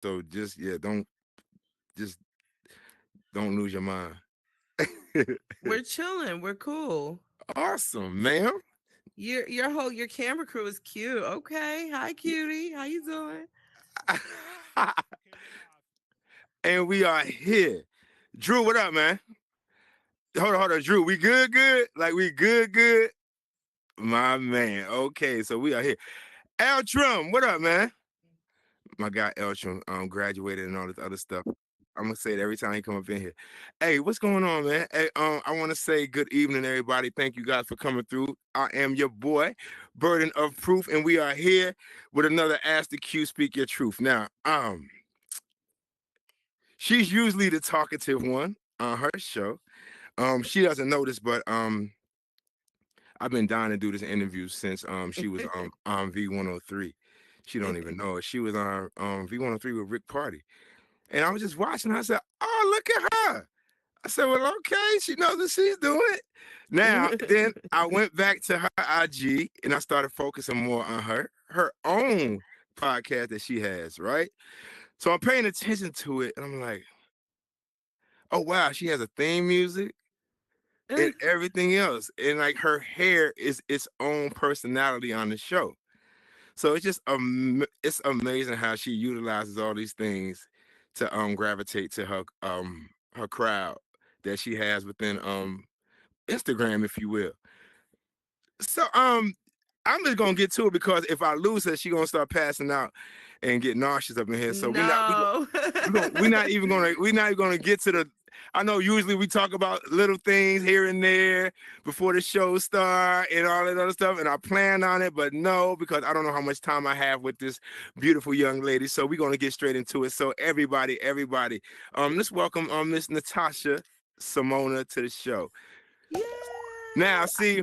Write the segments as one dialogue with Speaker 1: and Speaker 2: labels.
Speaker 1: So just don't lose your mind.
Speaker 2: We're chilling. We're cool.
Speaker 1: Awesome, ma'am.
Speaker 2: Your camera crew is cute. Okay. Hi, cutie. How you doing?
Speaker 1: And we are here. Drew, what up, man? Hold on, Drew. We good, good? Like we good, good? My man. Okay, so we are here. Eltram, what up, man? My guy Eltram graduated and all this other stuff. I'm gonna say it every time he come up in here. Hey, what's going on, man? Hey, I want to say good evening, everybody. Thank you guys for coming through. I am your boy, Burden of Proof, and we are here with another Ask the Q, Speak Your Truth. Now, she's usually the talkative one on her show. She doesn't know this, but I've been dying to do this interview since she was on V103. She don't even know it. She was on V103 with Rick Party. And I was just watching. I said, "Oh, look at her." I said, "Well, okay, she knows what she's doing." Now, then I went back to her IG and I started focusing more on her own podcast that she has, right? So I'm paying attention to it and I'm like, "Oh wow, she has a theme music and everything else." And like her hair is its own personality on the show. So it's just it's amazing how she utilizes all these things to gravitate to her crowd that she has within Instagram, if you will. So I'm just gonna get to it because if I lose her, she gonna start passing out and get nauseous up in here. So
Speaker 2: No.
Speaker 1: we're not even gonna get to the. I know usually we talk about little things here and there before the show start and all that other stuff, and I plan on it, but no, because I don't know how much time I have with this beautiful young lady. So we're gonna get straight into it. So everybody, let's welcome Miss Natasha Simona to the show.
Speaker 2: Yeah.
Speaker 1: Now, see,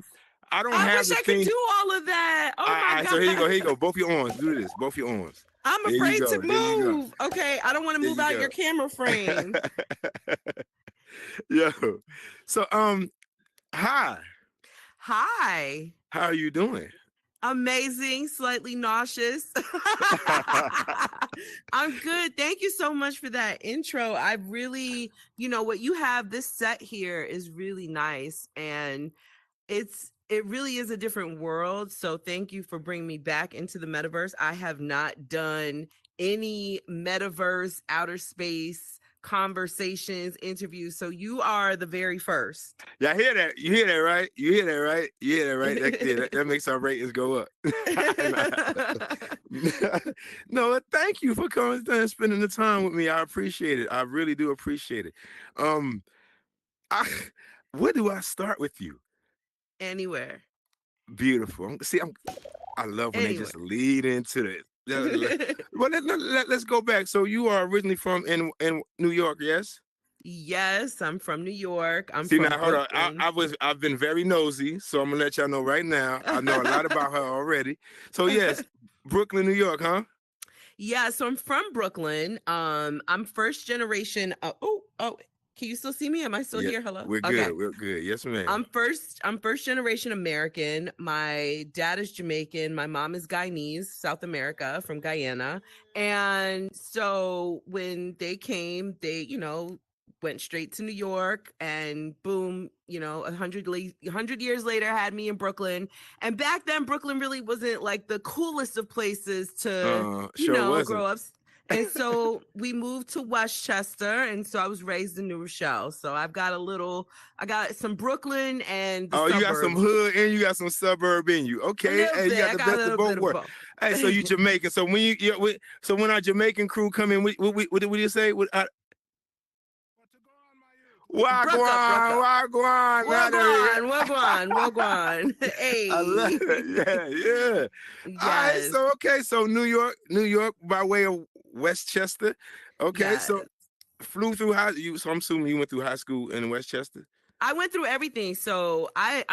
Speaker 1: I don't
Speaker 2: I
Speaker 1: have
Speaker 2: wish
Speaker 1: the
Speaker 2: I could
Speaker 1: thing.
Speaker 2: do all of that. Oh my
Speaker 1: So here you go.
Speaker 2: God.
Speaker 1: Here you go. Both your arms. Do this. Both your arms.
Speaker 2: I'm
Speaker 1: There you
Speaker 2: afraid to
Speaker 1: go. There you go.
Speaker 2: move. Okay. I don't want to
Speaker 1: There
Speaker 2: move
Speaker 1: you
Speaker 2: out
Speaker 1: go.
Speaker 2: your camera frame.
Speaker 1: Yo. So hi.
Speaker 2: Hi.
Speaker 1: How are you doing?
Speaker 2: Amazing, slightly nauseous. I'm good. Thank you so much for that intro. I really, what you have this set here is really nice and it really is a different world. So thank you for bringing me back into the metaverse. I have not done any metaverse, outer space conversations, interviews. So you are the very first.
Speaker 1: Yeah, I hear that. You hear that, right? You hear that, right? You hear that, right? That makes our ratings go up. No, thank you for coming and spending the time with me. I appreciate it. I really do appreciate it. Um, where do I start with you?
Speaker 2: Anywhere.
Speaker 1: Beautiful. See, I love when they
Speaker 2: Anywhere.
Speaker 1: just lead into it. Well, let's go back. So you are originally from in New York, yes?
Speaker 2: Yes, I'm from New York. I'm
Speaker 1: See
Speaker 2: from
Speaker 1: now, hold on.
Speaker 2: Brooklyn.
Speaker 1: I've been very nosy, so I'm gonna let y'all know right now. I know a lot about her already. So yes, Brooklyn, New York, huh?
Speaker 2: Yeah, so I'm from Brooklyn. I'm first generation. Oh, can you still see me? Am I still
Speaker 1: Yeah,
Speaker 2: here? Hello.
Speaker 1: we're
Speaker 2: Okay.
Speaker 1: good. We're good. Yes, ma'am.
Speaker 2: I'm first generation American. My dad is Jamaican. My mom is Guyanese, South America, from Guyana. And so when they came, they, went straight to New York and boom, 100 years later had me in Brooklyn. And back then Brooklyn really wasn't like the coolest of places to,
Speaker 1: Sure
Speaker 2: grow
Speaker 1: wasn't.
Speaker 2: up. And so we moved to Westchester. And so I was raised in New Rochelle. So I got some Brooklyn and the
Speaker 1: Oh, you got some
Speaker 2: suburbs.
Speaker 1: hood and you got some suburb in you.
Speaker 2: A
Speaker 1: Okay,
Speaker 2: little
Speaker 1: hey, you
Speaker 2: bit.
Speaker 1: got
Speaker 2: I
Speaker 1: the
Speaker 2: got a
Speaker 1: best of
Speaker 2: little
Speaker 1: both
Speaker 2: bit of
Speaker 1: worlds.
Speaker 2: both.
Speaker 1: Hey, so you Jamaican. So so when our Jamaican crew come in, what do you say?
Speaker 2: Brook up, brook
Speaker 1: Wagwan,
Speaker 2: up.
Speaker 1: wagwan.
Speaker 2: Wagwan.
Speaker 1: I love
Speaker 2: Hey.
Speaker 1: it. Yeah, yeah. All right,
Speaker 2: Yes.
Speaker 1: so okay, so New York by way of Westchester. Okay, so
Speaker 2: Yes.
Speaker 1: flew through high. So I'm assuming you went through high school in Westchester.
Speaker 2: I went through everything. So I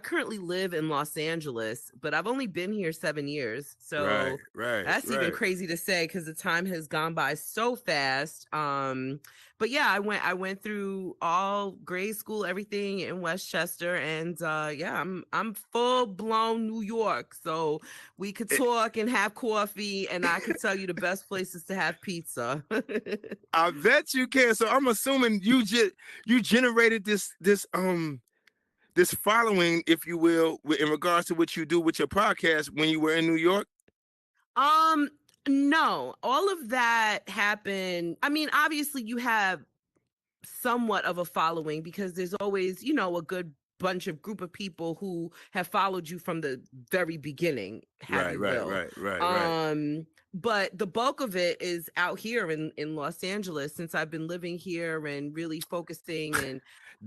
Speaker 2: currently live in Los Angeles, but I've only been here 7 years.
Speaker 1: Right,
Speaker 2: So
Speaker 1: right,
Speaker 2: that's even
Speaker 1: right.
Speaker 2: crazy to say because the time has gone by so fast. But yeah, I went through all grade school, everything in Westchester, and yeah, I'm full blown New York. So we could
Speaker 1: It,
Speaker 2: talk and have coffee, and I could tell you the best places to have pizza.
Speaker 1: I bet you can. So I'm assuming you generated this following, if you will, in regards to what you do with your podcast when you were in New York.
Speaker 2: Um, no, all of that happened. I mean, obviously, you have somewhat of a following because there's always, a good bunch of group of people who have followed you from the very beginning, have
Speaker 1: Right,
Speaker 2: you
Speaker 1: right,
Speaker 2: will.
Speaker 1: right, right, right.
Speaker 2: But the bulk of it is out here in Los Angeles since I've been living here and really focusing and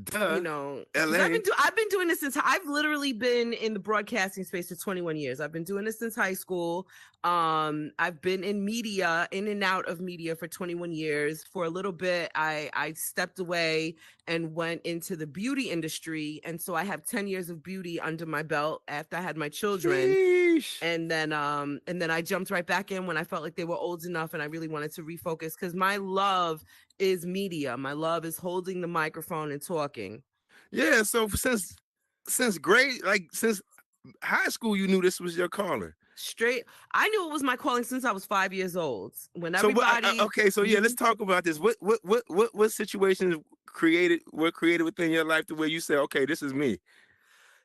Speaker 1: Duh,
Speaker 2: because I've
Speaker 1: L.A.
Speaker 2: been doing this since I've literally been in the broadcasting space for 21 years. I've been doing this since high school. I've been in media, in and out of media for 21 years. For a little bit, I stepped away and went into the beauty industry, and so I have 10 years of beauty under my belt after I had my children.
Speaker 1: Sheesh.
Speaker 2: And then I jumped right back in when I felt like they were old enough and I really wanted to refocus because my love is media. My love is holding the microphone and talking.
Speaker 1: Yeah. So since grade, like since high school, you knew this was your calling.
Speaker 2: Straight, I knew it was my calling since I was 5 years old. When
Speaker 1: So what?
Speaker 2: everybody,
Speaker 1: Okay. So yeah, let's
Speaker 2: Mhm.
Speaker 1: talk about this. What situations were created within your life to where you say, okay, this is me.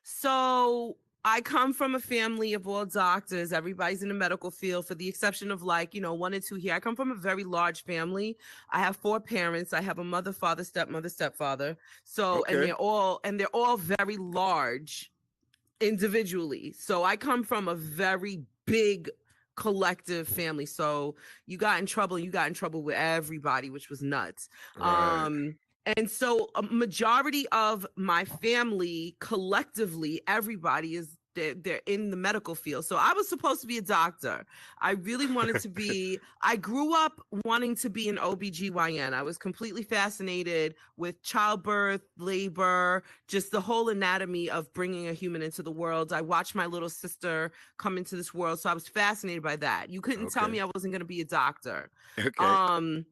Speaker 2: So I come from a family of all doctors. Everybody's in the medical field, for the exception of like, one or two here. I come from a very large family. I have four parents. I have a mother, father, stepmother, stepfather. So, and
Speaker 1: Okay.
Speaker 2: they're all very large individually. So I come from a very big collective family. So you got in trouble with everybody, which was nuts.
Speaker 1: Right.
Speaker 2: Um and so a majority of my family collectively, everybody is they're in the medical field. So I was supposed to be a doctor. I really wanted to be, I grew up wanting to be an OBGYN. I was completely fascinated with childbirth, labor, just the whole anatomy of bringing a human into the world. I watched my little sister come into this world, so I was fascinated by that. You couldn't tell
Speaker 1: Okay.
Speaker 2: me I wasn't going to be a doctor.
Speaker 1: Okay.
Speaker 2: Um,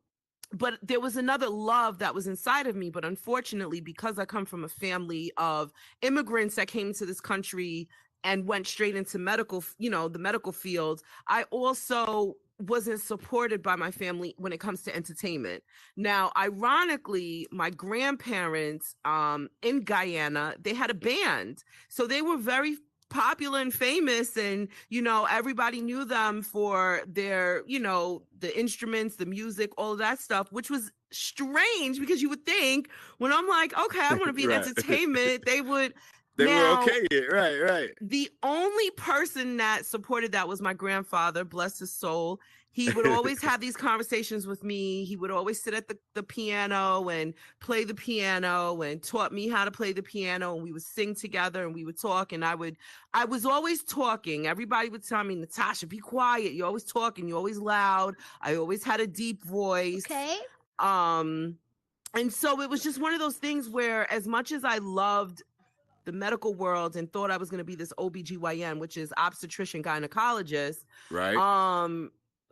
Speaker 2: but there was another love that was inside of me. But unfortunately, because I come from a family of immigrants that came to this country and went straight into the medical field, I also wasn't supported by my family when it comes to entertainment. Now, ironically, my grandparents in Guyana, they had a band. So they were very popular and famous, and everybody knew them for their the instruments, the music, all of that stuff, which was strange because you would think, when I'm like, okay, I want to be in
Speaker 1: Right.
Speaker 2: entertainment, they would.
Speaker 1: They were
Speaker 2: Now,
Speaker 1: okay. Right. Right.
Speaker 2: the only person that supported that was my grandfather, bless his soul. He would always have these conversations with me. He would always sit at the piano and play the piano and taught me how to play the piano. And we would sing together and we would talk. And I was always talking. Everybody would tell me, Natasha, be quiet. You're always talking. You're always loud. I always had a deep voice.
Speaker 3: Okay.
Speaker 2: Um, and so it was just one of those things where, as much as I loved the medical world and thought I was going to be this OBGYN, which is obstetrician gynecologist,
Speaker 1: Right.
Speaker 2: um,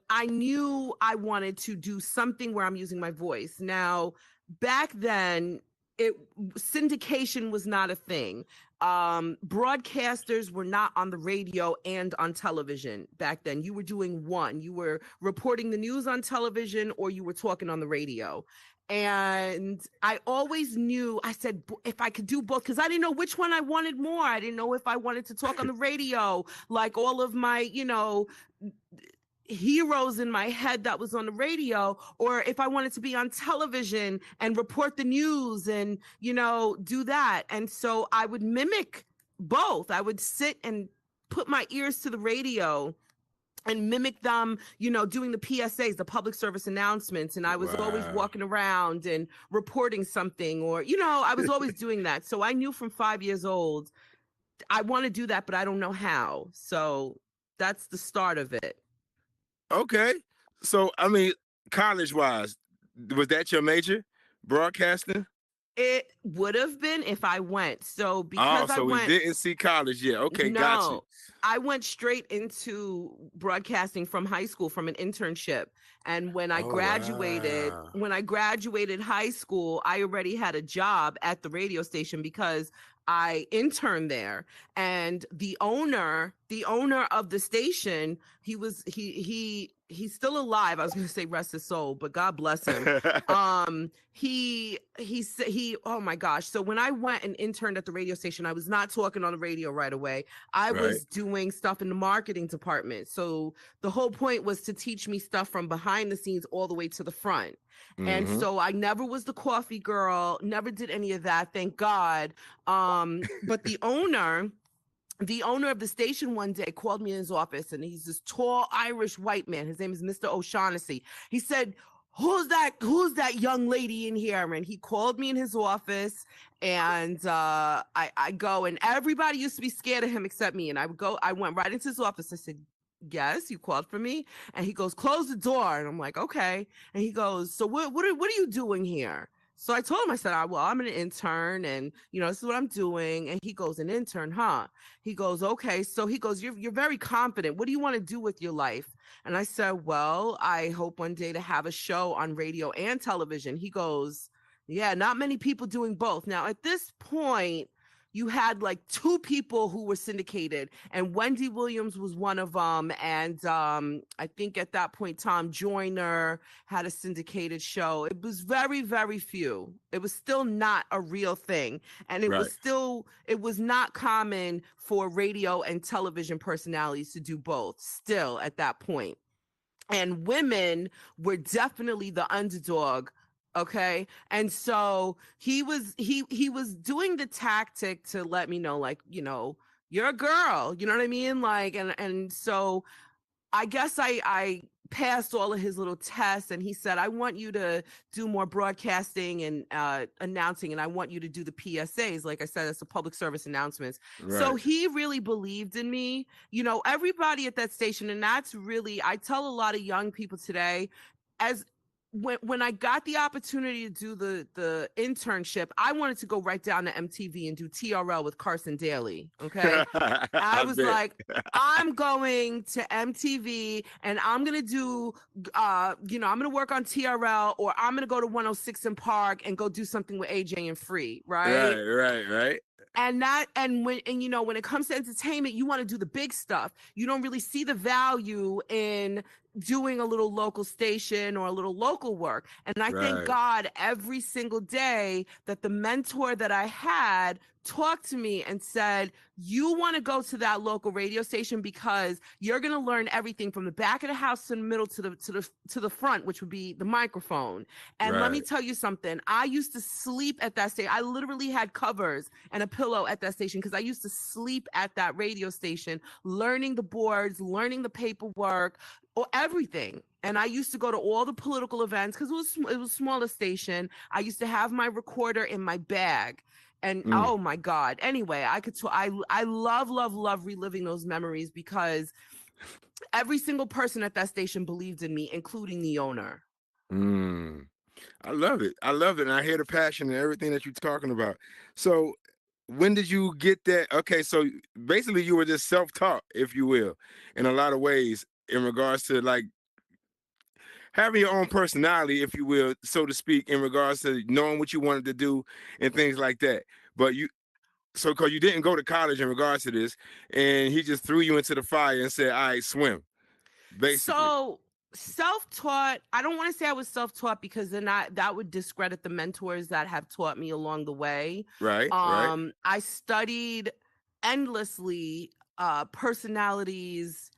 Speaker 2: I knew I wanted to do something where I'm using my voice. Now, back then, it syndication was not a thing. Broadcasters were not on the radio and on television back then. You were doing one. You were reporting the news on television or you were talking on the radio. And I always knew, I said, if I could do both, because I didn't know which one I wanted more. I didn't know if I wanted to talk on the radio, like all of my, heroes in my head that was on the radio, or if I wanted to be on television and report the news and, do that. And so I would mimic both. I would sit and put my ears to the radio and mimic them, doing the PSAs, the public service announcements. And I was always
Speaker 1: Wow.
Speaker 2: walking around and reporting something, or, I was always doing that. So I knew from 5 years old, I want to do that, but I don't know how. So that's the start of it.
Speaker 1: Okay. So I mean, college wise, was that your major? Broadcasting?
Speaker 2: It would have been if I went. So
Speaker 1: Oh,
Speaker 2: because I
Speaker 1: so we
Speaker 2: went,
Speaker 1: didn't see college yet. Okay, got you.
Speaker 2: no, I went straight into broadcasting from high school from an internship. And
Speaker 1: Oh wow.
Speaker 2: when I graduated high school, I already had a job at the radio station because I interned there. And the owner of the station, he's still alive. I was going to say rest his soul, but God bless him. He oh my gosh. So when I went and interned at the radio station, I was not talking on the radio right away. I
Speaker 1: Right.
Speaker 2: was doing stuff in the marketing department. So the whole point was to teach me stuff from behind the scenes all the way to the front. And
Speaker 1: Mm-hmm.
Speaker 2: so I never was the coffee girl, never did any of that, thank God. But the owner of the station one day called me in his office, and he's this tall Irish white man. His name is Mr. O'Shaughnessy. He said, who's that young lady in here? And he called me in his office, and I go, and everybody used to be scared of him except me. And I went right into his office. I said, yes, you called for me. And he goes, close the door. And I'm like, okay. And he goes, so what are you doing here? So I told him, I said, well, I'm an intern, and this is what I'm doing. And he goes, an intern, huh? He goes, okay. So he goes, you're very confident. What do you want to do with your life? And I said, well, I hope one day to have a show on radio and television. He goes, yeah, not many people doing both. Now, at this point, you had like two people who were syndicated, and Wendy Williams was one of them. And I think at that point, Tom Joyner had a syndicated show. It was very, very few. It was still not a real thing. And
Speaker 1: Right.
Speaker 2: it was not common for radio and television personalities to do both still at that point. And women were definitely the underdog. Okay. And so he was doing the tactic to let me know, like, you're a girl, you know what I mean? Like, and so I guess I passed all of his little tests, and he said, I want you to do more broadcasting and announcing, and I want you to do the PSAs. Like I said, it's the public service announcements. So
Speaker 1: Right.
Speaker 2: he really believed in me. Everybody at that station, and that's really, I tell a lot of young people today, as when I got the opportunity to do the internship, I wanted to go right down to MTV and do TRL with Carson Daly. Okay. I
Speaker 1: I
Speaker 2: was
Speaker 1: bet.
Speaker 2: like, I'm going to MTV, and I'm going to do, I'm going to work on TRL, or I'm going to go to 106 and Park and go do something with AJ and Free. Right.
Speaker 1: Right, right, right.
Speaker 2: When it comes to entertainment, you want to do the big stuff. You don't really see the value in doing a little local station or a little local work. And I thank
Speaker 1: Right.
Speaker 2: God every single day that the mentor that I had talked to me and said, you want to go to that local radio station because you're going to learn everything from the back of the house to the middle to the front, which would be the microphone. And let me
Speaker 1: Right.
Speaker 2: tell you something. I used to sleep at that station. I literally had covers and a pillow at that station because I used to sleep at that radio station, learning the boards, learning the paperwork, or everything. And I used to go to all the political events because it was a smaller station. I used to have my recorder in my bag. And
Speaker 1: Mm.
Speaker 2: oh my God. Anyway, I love reliving those memories because every single person at that station believed in me, including the owner.
Speaker 1: Mm. I love it. I love it. And I hear the passion and everything that you're talking about. So when did you get that? Okay, so basically you were just self-taught, if you will, in a lot of ways, in regards to like having your own personality, if you will, so to speak, in regards to knowing what you wanted to do and things like that. But because you didn't go to college in regards to this, and he just threw you into the fire and said, all right, swim, basically.
Speaker 2: So self-taught, I don't want to say I was self-taught because then that would discredit the mentors that have taught me along the way.
Speaker 1: Right, right,
Speaker 2: I studied endlessly personalities,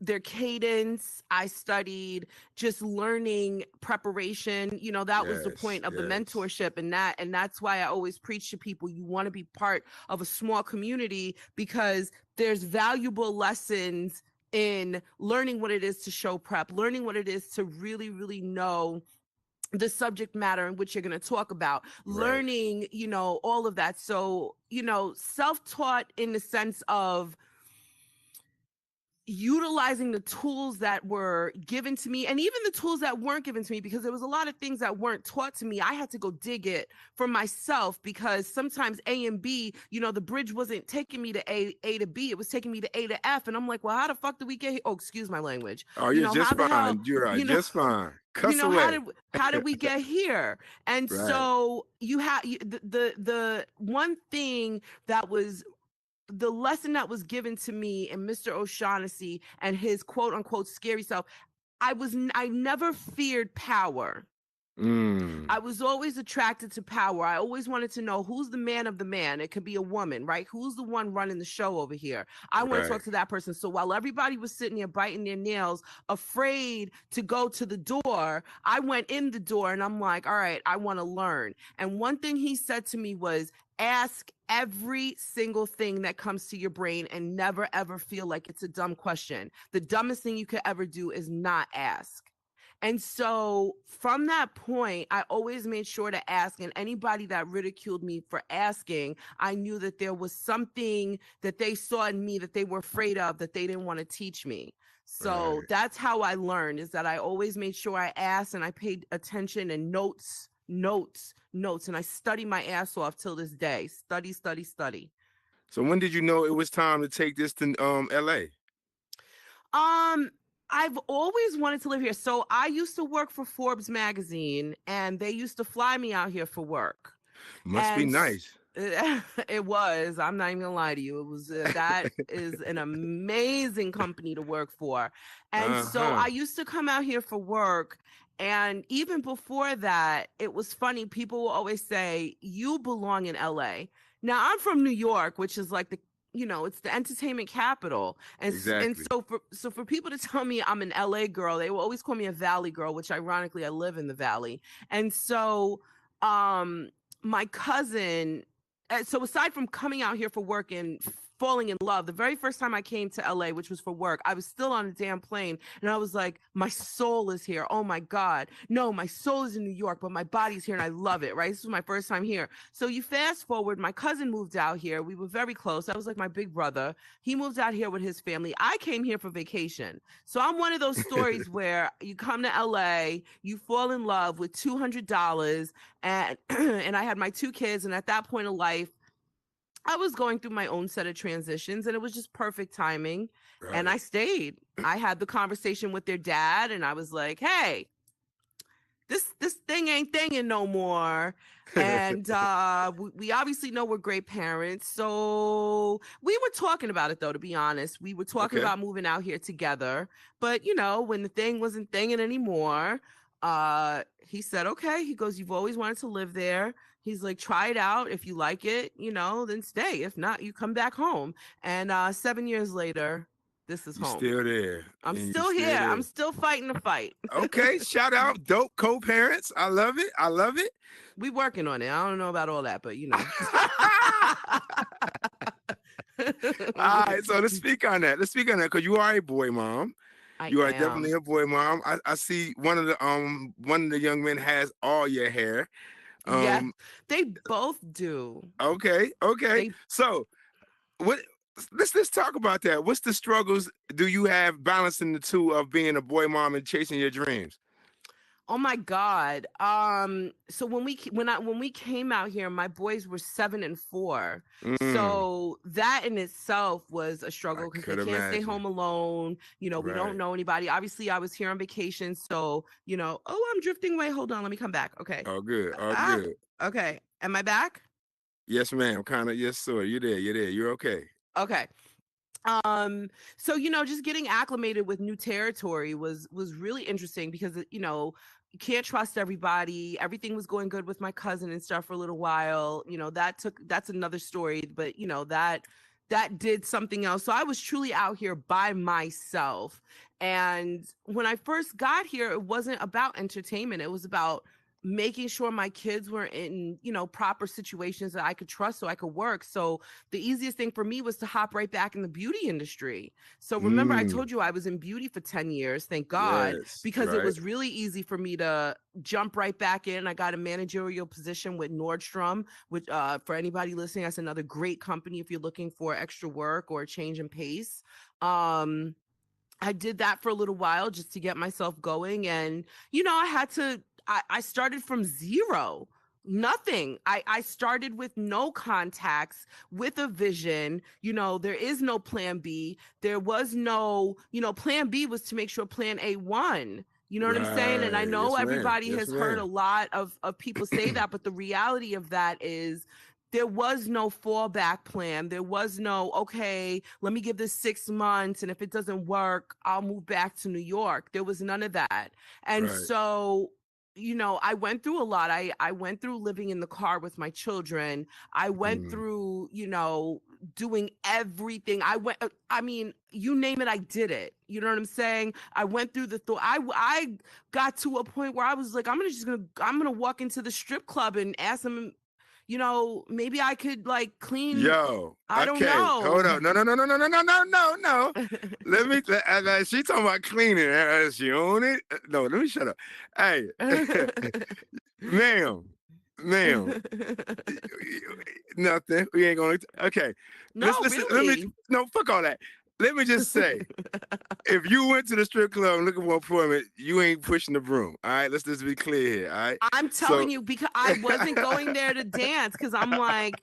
Speaker 2: their cadence. I studied just learning preparation. That was the
Speaker 1: yes,
Speaker 2: point of the
Speaker 1: yes,
Speaker 2: mentorship, and that's why I always preach to people, you want to be part of a small community because there's valuable lessons in learning what it is to show prep, learning what it is to really, really know the subject matter in which you're going to talk about,
Speaker 1: right,
Speaker 2: learning, all of that. So, self-taught in the sense of utilizing the tools that were given to me and even the tools that weren't given to me, because there was a lot of things that weren't taught to me. I had to go dig it for myself, because sometimes A and B, the bridge wasn't taking me to A to B, it was taking me to A to F, and I'm like, well, how the fuck did we get here? Oh, excuse my language.
Speaker 1: Oh, you're
Speaker 2: How
Speaker 1: just
Speaker 2: the hell,
Speaker 1: fine. You are
Speaker 2: you know
Speaker 1: just fine. Cuss away.
Speaker 2: how did we get here? And
Speaker 1: Right.
Speaker 2: so you have the one thing that was the lesson that was given to me in Mr. O'Shaughnessy and his quote unquote scary self. I never feared power.
Speaker 1: Mm,
Speaker 2: I was always attracted to power. I always wanted to know who's the man of the man. It could be a woman, right? Who's the one running the show over here? I want to
Speaker 1: right.
Speaker 2: talk to that person. So while everybody was sitting there biting their nails, afraid to go to the door, I went in the door and I'm like, all right, I want to learn. And one thing he said to me was, ask every single thing that comes to your brain and never ever feel like it's a dumb question. The dumbest thing you could ever do is not ask. And so from that point, I always made sure to ask. And anybody that ridiculed me for asking, I knew that there was something that they saw in me that they were afraid of, that they didn't want to teach me. So
Speaker 1: Right.
Speaker 2: that's how I learned, is that I always made sure I asked and I paid attention, and notes. And I study my ass off till this day. Study, study, study.
Speaker 1: So when did you know it was time to take this to LA?
Speaker 2: Um, I've always wanted to live here. So I used to work for Forbes magazine, and they used to fly me out here for work.
Speaker 1: Must be
Speaker 2: And
Speaker 1: nice.
Speaker 2: it was, I'm not even gonna lie to you, it was that is an amazing company to work for. And so
Speaker 1: Uh-huh.
Speaker 2: I used to come out here for work. And even before that, it was funny. People will always say, you belong in LA. Now, I'm from New York, which is like it's the entertainment capital. And
Speaker 1: Exactly.
Speaker 2: so for people to tell me I'm an LA girl, they will always call me a Valley girl, which ironically I live in the Valley. And so um my cousin, so aside from coming out here for work and falling in love, the very first time I came to LA, which was for work, I was still on a damn plane, and I was like, my soul is here. Oh my God. No, my soul is in New York, but my body's here and I love it, right? This was my first time here. So you fast forward, my cousin moved out here. We were very close. That was like my big brother. He moved out here with his family. I came here for vacation. So I'm one of those stories where you come to LA, you fall in love with $200, and and I had my two kids, and at that point of life, I was going through my own set of transitions, and it was just perfect timing. And
Speaker 1: Right.
Speaker 2: I stayed. I had the conversation with their dad, and I was like, hey, this thing ain't thinging no more. And we obviously know we're great parents. So we were talking about it, though, to be honest. We were talking
Speaker 1: Okay.
Speaker 2: about moving out here together. But when the thing wasn't thinging anymore, he said, okay. He goes, you've always wanted to live there. He's like, try it out. If you like it, then stay. If not, you come back home. And 7 years later, this is
Speaker 1: You
Speaker 2: home.
Speaker 1: still there.
Speaker 2: I'm
Speaker 1: And you
Speaker 2: still
Speaker 1: still
Speaker 2: here. I'm
Speaker 1: there.
Speaker 2: still fighting the fight.
Speaker 1: Okay. Shout out. Dope co-parents. I love it. I love it.
Speaker 2: We working on it. I don't know about all that, but
Speaker 1: All right. So let's speak on that. Let's speak on that, because you are a boy mom.
Speaker 2: I
Speaker 1: You are definitely
Speaker 2: am.
Speaker 1: a boy mom. I see one of the young men has all your hair.
Speaker 2: Yes,
Speaker 1: Um,
Speaker 2: they both do.
Speaker 1: okay, okay.
Speaker 2: They
Speaker 1: So what let's talk about that. What's the struggles do you have balancing the two of being a boy mom and chasing your dreams?
Speaker 2: Oh my God. So when we came out here, my boys were 7 and 4.
Speaker 1: Mm,
Speaker 2: So that in itself was a
Speaker 1: I
Speaker 2: struggle, because they
Speaker 1: could
Speaker 2: can't stay
Speaker 1: imagine.
Speaker 2: home alone. We don't
Speaker 1: Right.
Speaker 2: know anybody. Obviously, I was here on vacation. So, oh, I'm drifting away. Hold on, let me come back. Okay.
Speaker 1: All good. All
Speaker 2: Ah,
Speaker 1: good.
Speaker 2: okay. Am I back?
Speaker 1: Yes, ma'am. Kind of. Yes, sir. You're there. You're there. You're okay.
Speaker 2: Okay. So just getting acclimated with new territory was really interesting, because you can't trust everybody. Everything was going good with my cousin and stuff for a little while. That's another story, but that did something else. So I was truly out here by myself. And when I first got here, it wasn't about entertainment. It was about making sure my kids were in, proper situations that I could trust so I could work. So the easiest thing for me was to hop right back in the beauty industry. So remember, I
Speaker 1: Mm,
Speaker 2: told you I was in beauty for 10 years, thank God,
Speaker 1: yes.
Speaker 2: because it
Speaker 1: Right.
Speaker 2: was really easy for me to jump right back in. I got a managerial position with Nordstrom, which for anybody listening, that's another great company if you're looking for extra work or a change in pace. I did that for a little while just to get myself going. And, I started from zero, nothing. I started with no contacts, with a vision. There is no plan B. There was no, plan B was to make sure plan A won. You know what I'm saying? And I
Speaker 1: Right.
Speaker 2: know
Speaker 1: Yes, ma'am.
Speaker 2: everybody
Speaker 1: Yes,
Speaker 2: has heard a
Speaker 1: ma'am.
Speaker 2: lot of people say that, but the reality of that is there was no fallback plan. There was no, okay, let me give this 6 months. And if it doesn't work, I'll move back to New York. There was none of that. And
Speaker 1: Right.
Speaker 2: so, I went through a lot. I went through living in the car with my children. I went
Speaker 1: Mm.
Speaker 2: through, doing everything. I mean, you name it, I did it. You know what I'm saying? I went through the thought. I got to a point where I was like, I'm gonna walk into the strip club and ask them, maybe I could like clean.
Speaker 1: Yo,
Speaker 2: I don't
Speaker 1: okay, hold
Speaker 2: know.
Speaker 1: up. No, no, no, no, no, no, no, no, no, no. She talking about cleaning. She own it. No, let me shut up. Hey, ma'am, ma'am, nothing. We ain't gonna. Okay,
Speaker 2: No,
Speaker 1: let's listen. Let me.
Speaker 2: really.
Speaker 1: No, fuck all that. Let me just say, if you went to the strip club looking for employment, you ain't pushing the broom. All right, let's just be clear here. All right,
Speaker 2: I'm
Speaker 1: so.
Speaker 2: telling you, because I wasn't going there to dance, because I'm like,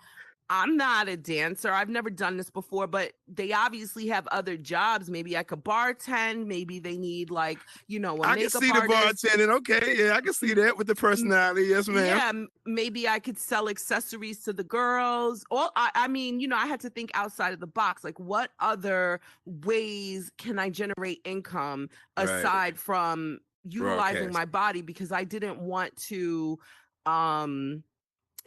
Speaker 2: I'm not a dancer. I've never done this before, but they obviously have other jobs. Maybe I could bartend. Maybe they need like, a
Speaker 1: I can
Speaker 2: makeup
Speaker 1: see the
Speaker 2: artist.
Speaker 1: bartending. Okay, yeah, I can see that with the personality. Yes, ma'am.
Speaker 2: Yeah, maybe I could sell accessories to the girls. Or I mean, I had to think outside of the box. Like, what other ways can I generate income
Speaker 1: Right.
Speaker 2: aside from utilizing
Speaker 1: Broadcast.
Speaker 2: my body? Because I didn't want to, um,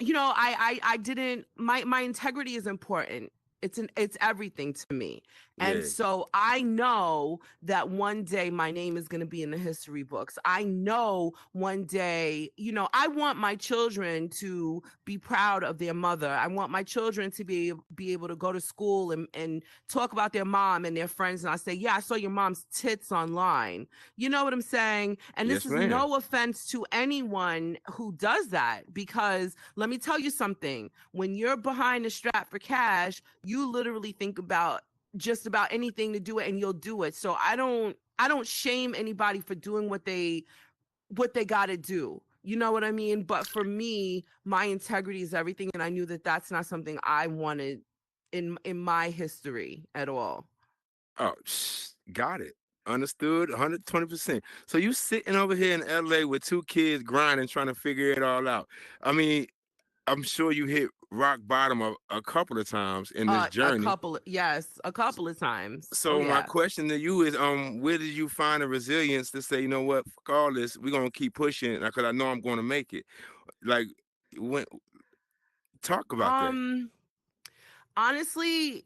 Speaker 2: I didn't. My integrity is important. It's everything to me. And
Speaker 1: Yeah.
Speaker 2: so I know that one day my name is going to be in the history books. I know one day, I want my children to be proud of their mother. I want my children to be able to go to school and talk about their mom and their friends. And I say, yeah, I saw your mom's tits online. You know what I'm saying? And this
Speaker 1: Yes,
Speaker 2: is
Speaker 1: ma'am.
Speaker 2: no offense to anyone who does that, because let me tell you something. When you're behind the strap for cash, you literally think about just about anything to do it, and you'll do it. So I don't shame anybody for doing what they got to do. You know what I mean? But for me, my integrity is everything, and I knew that that's not something I wanted in my history at all.
Speaker 1: Oh, got it. Understood. 120%. So you sitting over here in LA with two kids grinding, trying to figure it all out. I mean, I'm sure you hit rock bottom a couple of times in this journey.
Speaker 2: Yes, a couple of times. Oh
Speaker 1: So my
Speaker 2: yeah.
Speaker 1: question to you is, where did you find the resilience to say, you know what, fuck all this, we're gonna keep pushing because I know I'm gonna make it. Like, when talk about that.
Speaker 2: Um Honestly,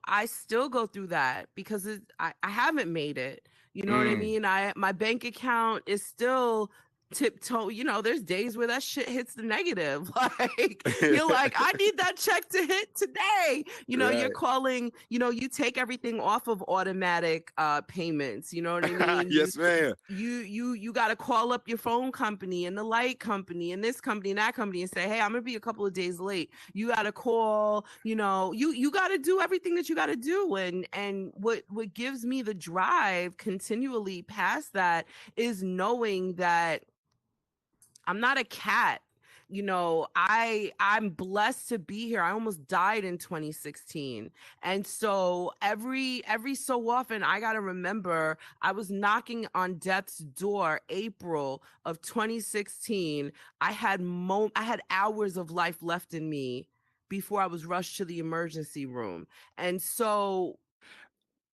Speaker 2: I still go through that because I haven't made it. You know what I
Speaker 1: Mm.
Speaker 2: mean? My bank account is still tiptoe. There's days where that shit hits the negative. Like, you're like, I need that check to hit today. You're
Speaker 1: Right.
Speaker 2: calling, you take everything off of automatic payments. You know what I mean? You
Speaker 1: Yes, ma'am.
Speaker 2: you got to call up your phone company and the light company and this company and that company and say, hey, I'm gonna be a couple of days late. You got to call, you got to do everything that you got to do. And what gives me the drive continually past that is knowing that I'm not a cat. I'm blessed to be here. I almost died in 2016. And so every so often I got to remember I was knocking on death's door April of 2016. I had hours of life left in me before I was rushed to the emergency room. And so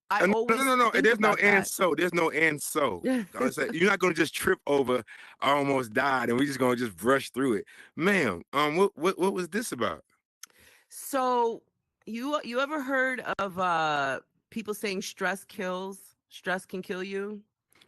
Speaker 2: I
Speaker 1: No, no,
Speaker 2: always
Speaker 1: no, no.
Speaker 2: think
Speaker 1: There's no
Speaker 2: about
Speaker 1: and
Speaker 2: that.
Speaker 1: so. There's no and so. I was like, you're not gonna just trip over. I almost died, and we're just gonna just brush through it, ma'am. What was this about?
Speaker 2: So you ever heard of people saying stress kills? Stress can kill you?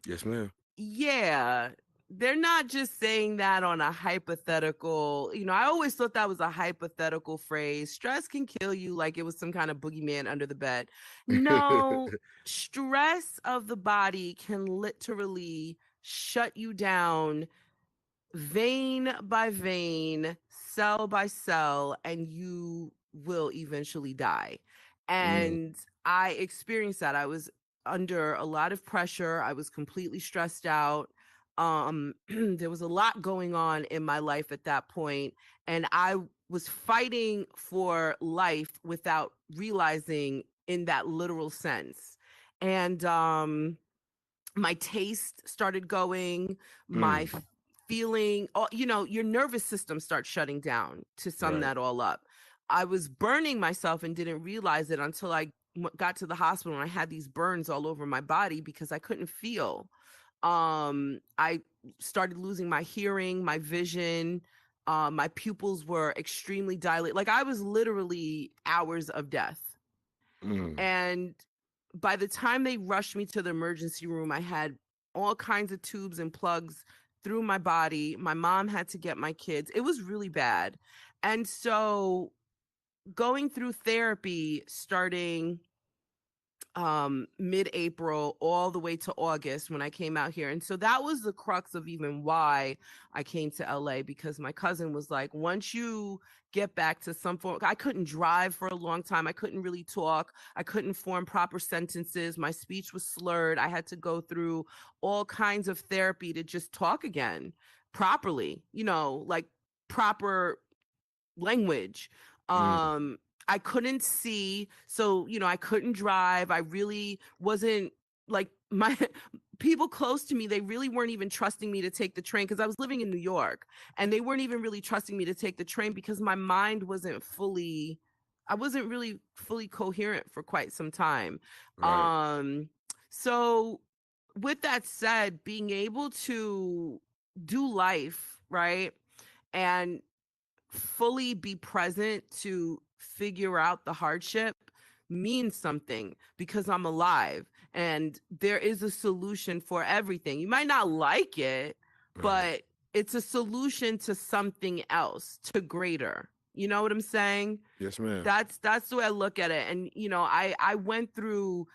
Speaker 1: Yes, ma'am.
Speaker 2: Yeah. They're not just saying that on a hypothetical. I always thought that was a hypothetical phrase. Stress can kill you, like it was some kind of boogeyman under the bed. No, stress of the body can literally shut you down vein by vein, cell by cell, and you will eventually die.
Speaker 1: Mm,
Speaker 2: And I experienced that. I was under a lot of pressure. I was completely stressed out. There was a lot going on in my life at that point, and I was fighting for life without realizing in that literal sense. And my taste started going, my
Speaker 1: Mm,
Speaker 2: feeling, your nervous system starts shutting down, to sum
Speaker 1: right.
Speaker 2: that all up. I was burning myself and didn't realize it until I got to the hospital and I had these burns all over my body because I couldn't feel. I started losing my hearing, my vision. My pupils were extremely dilated. Like, I was literally hours of death.
Speaker 1: Mm,
Speaker 2: And by the time they rushed me to the emergency room, I had all kinds of tubes and plugs through my body. My mom had to get my kids. It was really bad. And so going through therapy starting mid-April all the way to August when I came out here. And so that was the crux of even why I came to LA, because my cousin was like, once you get back to some form, I couldn't drive for a long time. I couldn't really talk. I couldn't form proper sentences. My speech was slurred. I had to go through all kinds of therapy to just talk again properly, like proper language.
Speaker 1: mm,
Speaker 2: I couldn't see, so I couldn't drive. I really wasn't, like, my people close to me, they really weren't even trusting me to take the train because I was living in New York, and they weren't even really trusting me to take the train because my mind wasn't fully I wasn't really fully coherent for quite some time.
Speaker 1: right.
Speaker 2: Um so with that said, being able to do life, right? And fully be present to figure out the hardship means something because I'm alive and there is a solution for everything. You might not like it,
Speaker 1: Right.
Speaker 2: but it's a solution to something else, to greater. You know what I'm saying?
Speaker 1: Yes, ma'am.
Speaker 2: That's the way I look at it. And I went through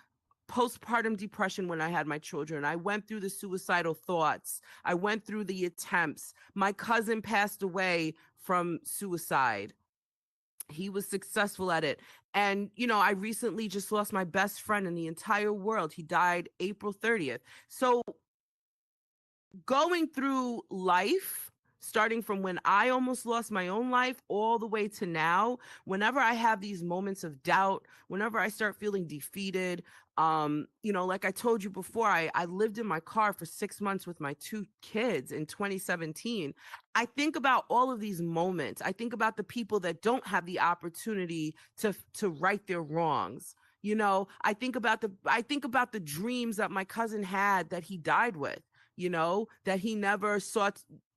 Speaker 2: postpartum depression when I had my children. I went through the suicidal thoughts. I went through the attempts. My cousin passed away from suicide. He was successful at it. And, I recently just lost my best friend in the entire world. He died April 30th. So going through life, starting from when I almost lost my own life all the way to now, whenever I have these moments of doubt, whenever I start feeling defeated, like I told you before, I lived in my car for 6 months with my two kids in 2017. I think about all of these moments. I think about the people that don't have the opportunity to right their wrongs. I think about the dreams that my cousin had that he died with, that he never saw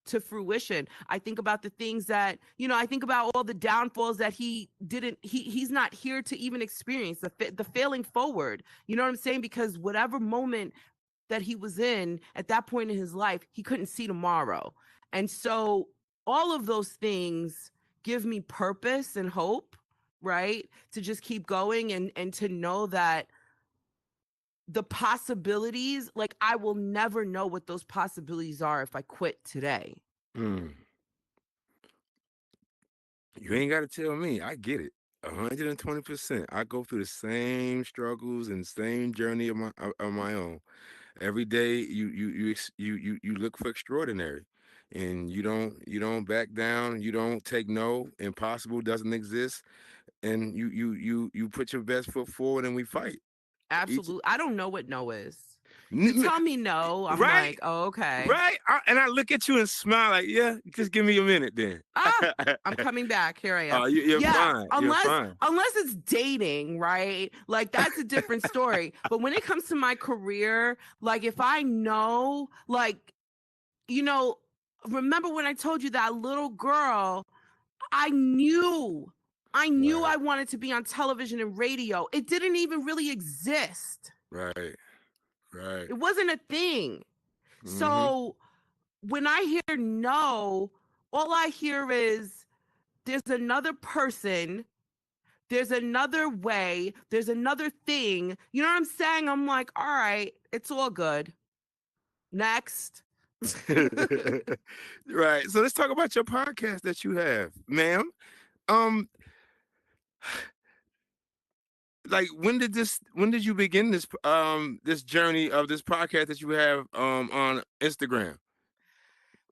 Speaker 2: to fruition. I think about the things that, I think about all the downfalls that he's not here to even experience, the failing forward. You know what I'm saying? Because whatever moment that he was in at that point in his life, he couldn't see tomorrow. And so all of those things give me purpose and hope, right? To just keep going and to know that the possibilities, like, I will never know what those possibilities are if I quit today.
Speaker 1: Mm. You ain't got to tell me. I get it. 120%. I go through the same struggles and same journey of my own. Every day you look for extraordinary, and you don't back down. You don't take no. Impossible doesn't exist, and you put your best foot forward, and we fight each.
Speaker 2: Absolutely. I don't know what no is. You
Speaker 1: n-
Speaker 2: tell me no, I'm
Speaker 1: Right,
Speaker 2: like, oh, okay.
Speaker 1: right. And I look at you and smile like, yeah, just give me a minute then.
Speaker 2: Ah, I'm coming back. Here I am.
Speaker 1: You're
Speaker 2: Yeah,
Speaker 1: fine. You're
Speaker 2: unless
Speaker 1: fine.
Speaker 2: unless it's dating, right? Like, that's a different story. But when it comes to my career, like, if I know, like, you know, remember when I told you that little girl, I knew I
Speaker 1: Right,
Speaker 2: wanted to be on television and radio. It didn't even really exist.
Speaker 1: right, right.
Speaker 2: It wasn't a thing.
Speaker 1: Mm-hmm.
Speaker 2: So when I hear no, all I hear is there's another person, there's another way, there's another thing. You know what I'm saying? I'm like, all right, it's all good. Next.
Speaker 1: Right. So let's talk about your podcast that you have, ma'am. Um, like when did you begin this journey of this podcast that you have on Instagram?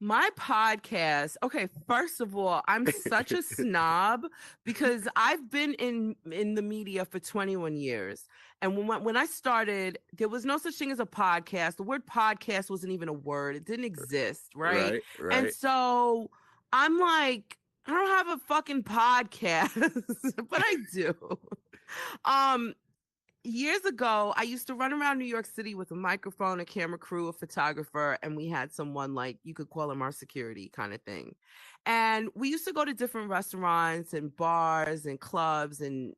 Speaker 2: My podcast. Okay, first of all, I'm such a snob because I've been in the media for 21 years. And when I started, there was no such thing as a podcast. The word podcast wasn't even a word. It didn't exist, right?
Speaker 1: Right,
Speaker 2: And
Speaker 1: right.
Speaker 2: so I'm like, I don't have a fucking podcast, but I do. Um Years ago, I used to run around New York City with a microphone, a camera crew, a photographer, and we had someone like you could call him our security kind of thing. And we used to go to different restaurants and bars and clubs and,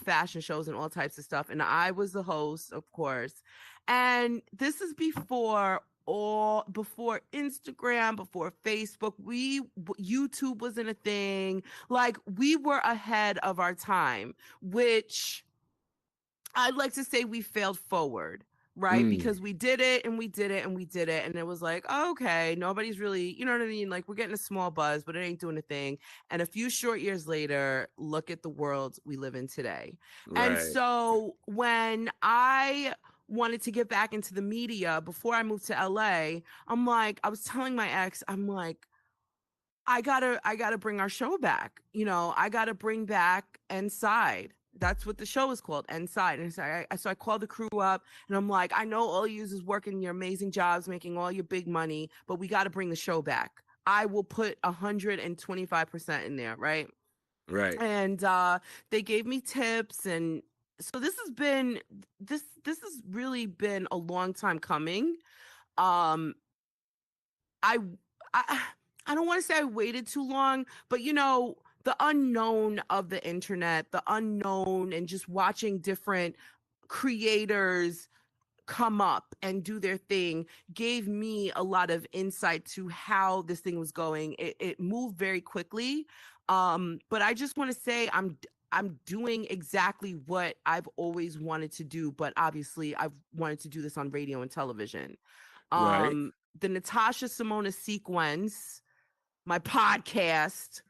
Speaker 2: fashion shows and all types of stuff. And I was the host, of course. And this is before Instagram, before Facebook. YouTube wasn't a thing. Like we were ahead of our time, which I'd like to say we failed forward, right?
Speaker 1: Mm,
Speaker 2: Because we did it and we did it and we did it. And it was like, oh, okay, nobody's really, you know what I mean? Like we're getting a small buzz, but it ain't doing a thing. And a few short years later, look at the world we live in today. And
Speaker 1: right,
Speaker 2: so when I wanted to get back into the media before I moved to LA, I'm like, I was telling my ex, I'm like, I gotta bring our show back. I gotta bring back Inside. That's what the show is called, Inside. And so I called the crew up and I'm like, I know all you is working your amazing jobs, making all your big money, but we got to bring the show back. I will put 125% in there, right?
Speaker 1: right,
Speaker 2: And they gave me tips, and so this has really been a long time coming. Um, I I I don't want to say I waited too long, but the unknown of the internet, the unknown and just watching different creators come up and do their thing gave me a lot of insight to how this thing was going. It moved very quickly. But I just want to say I'm doing exactly what I've always wanted to do, but obviously I've wanted to do this on radio and television.
Speaker 1: right.
Speaker 2: The Natasha Simona sequence, my podcast.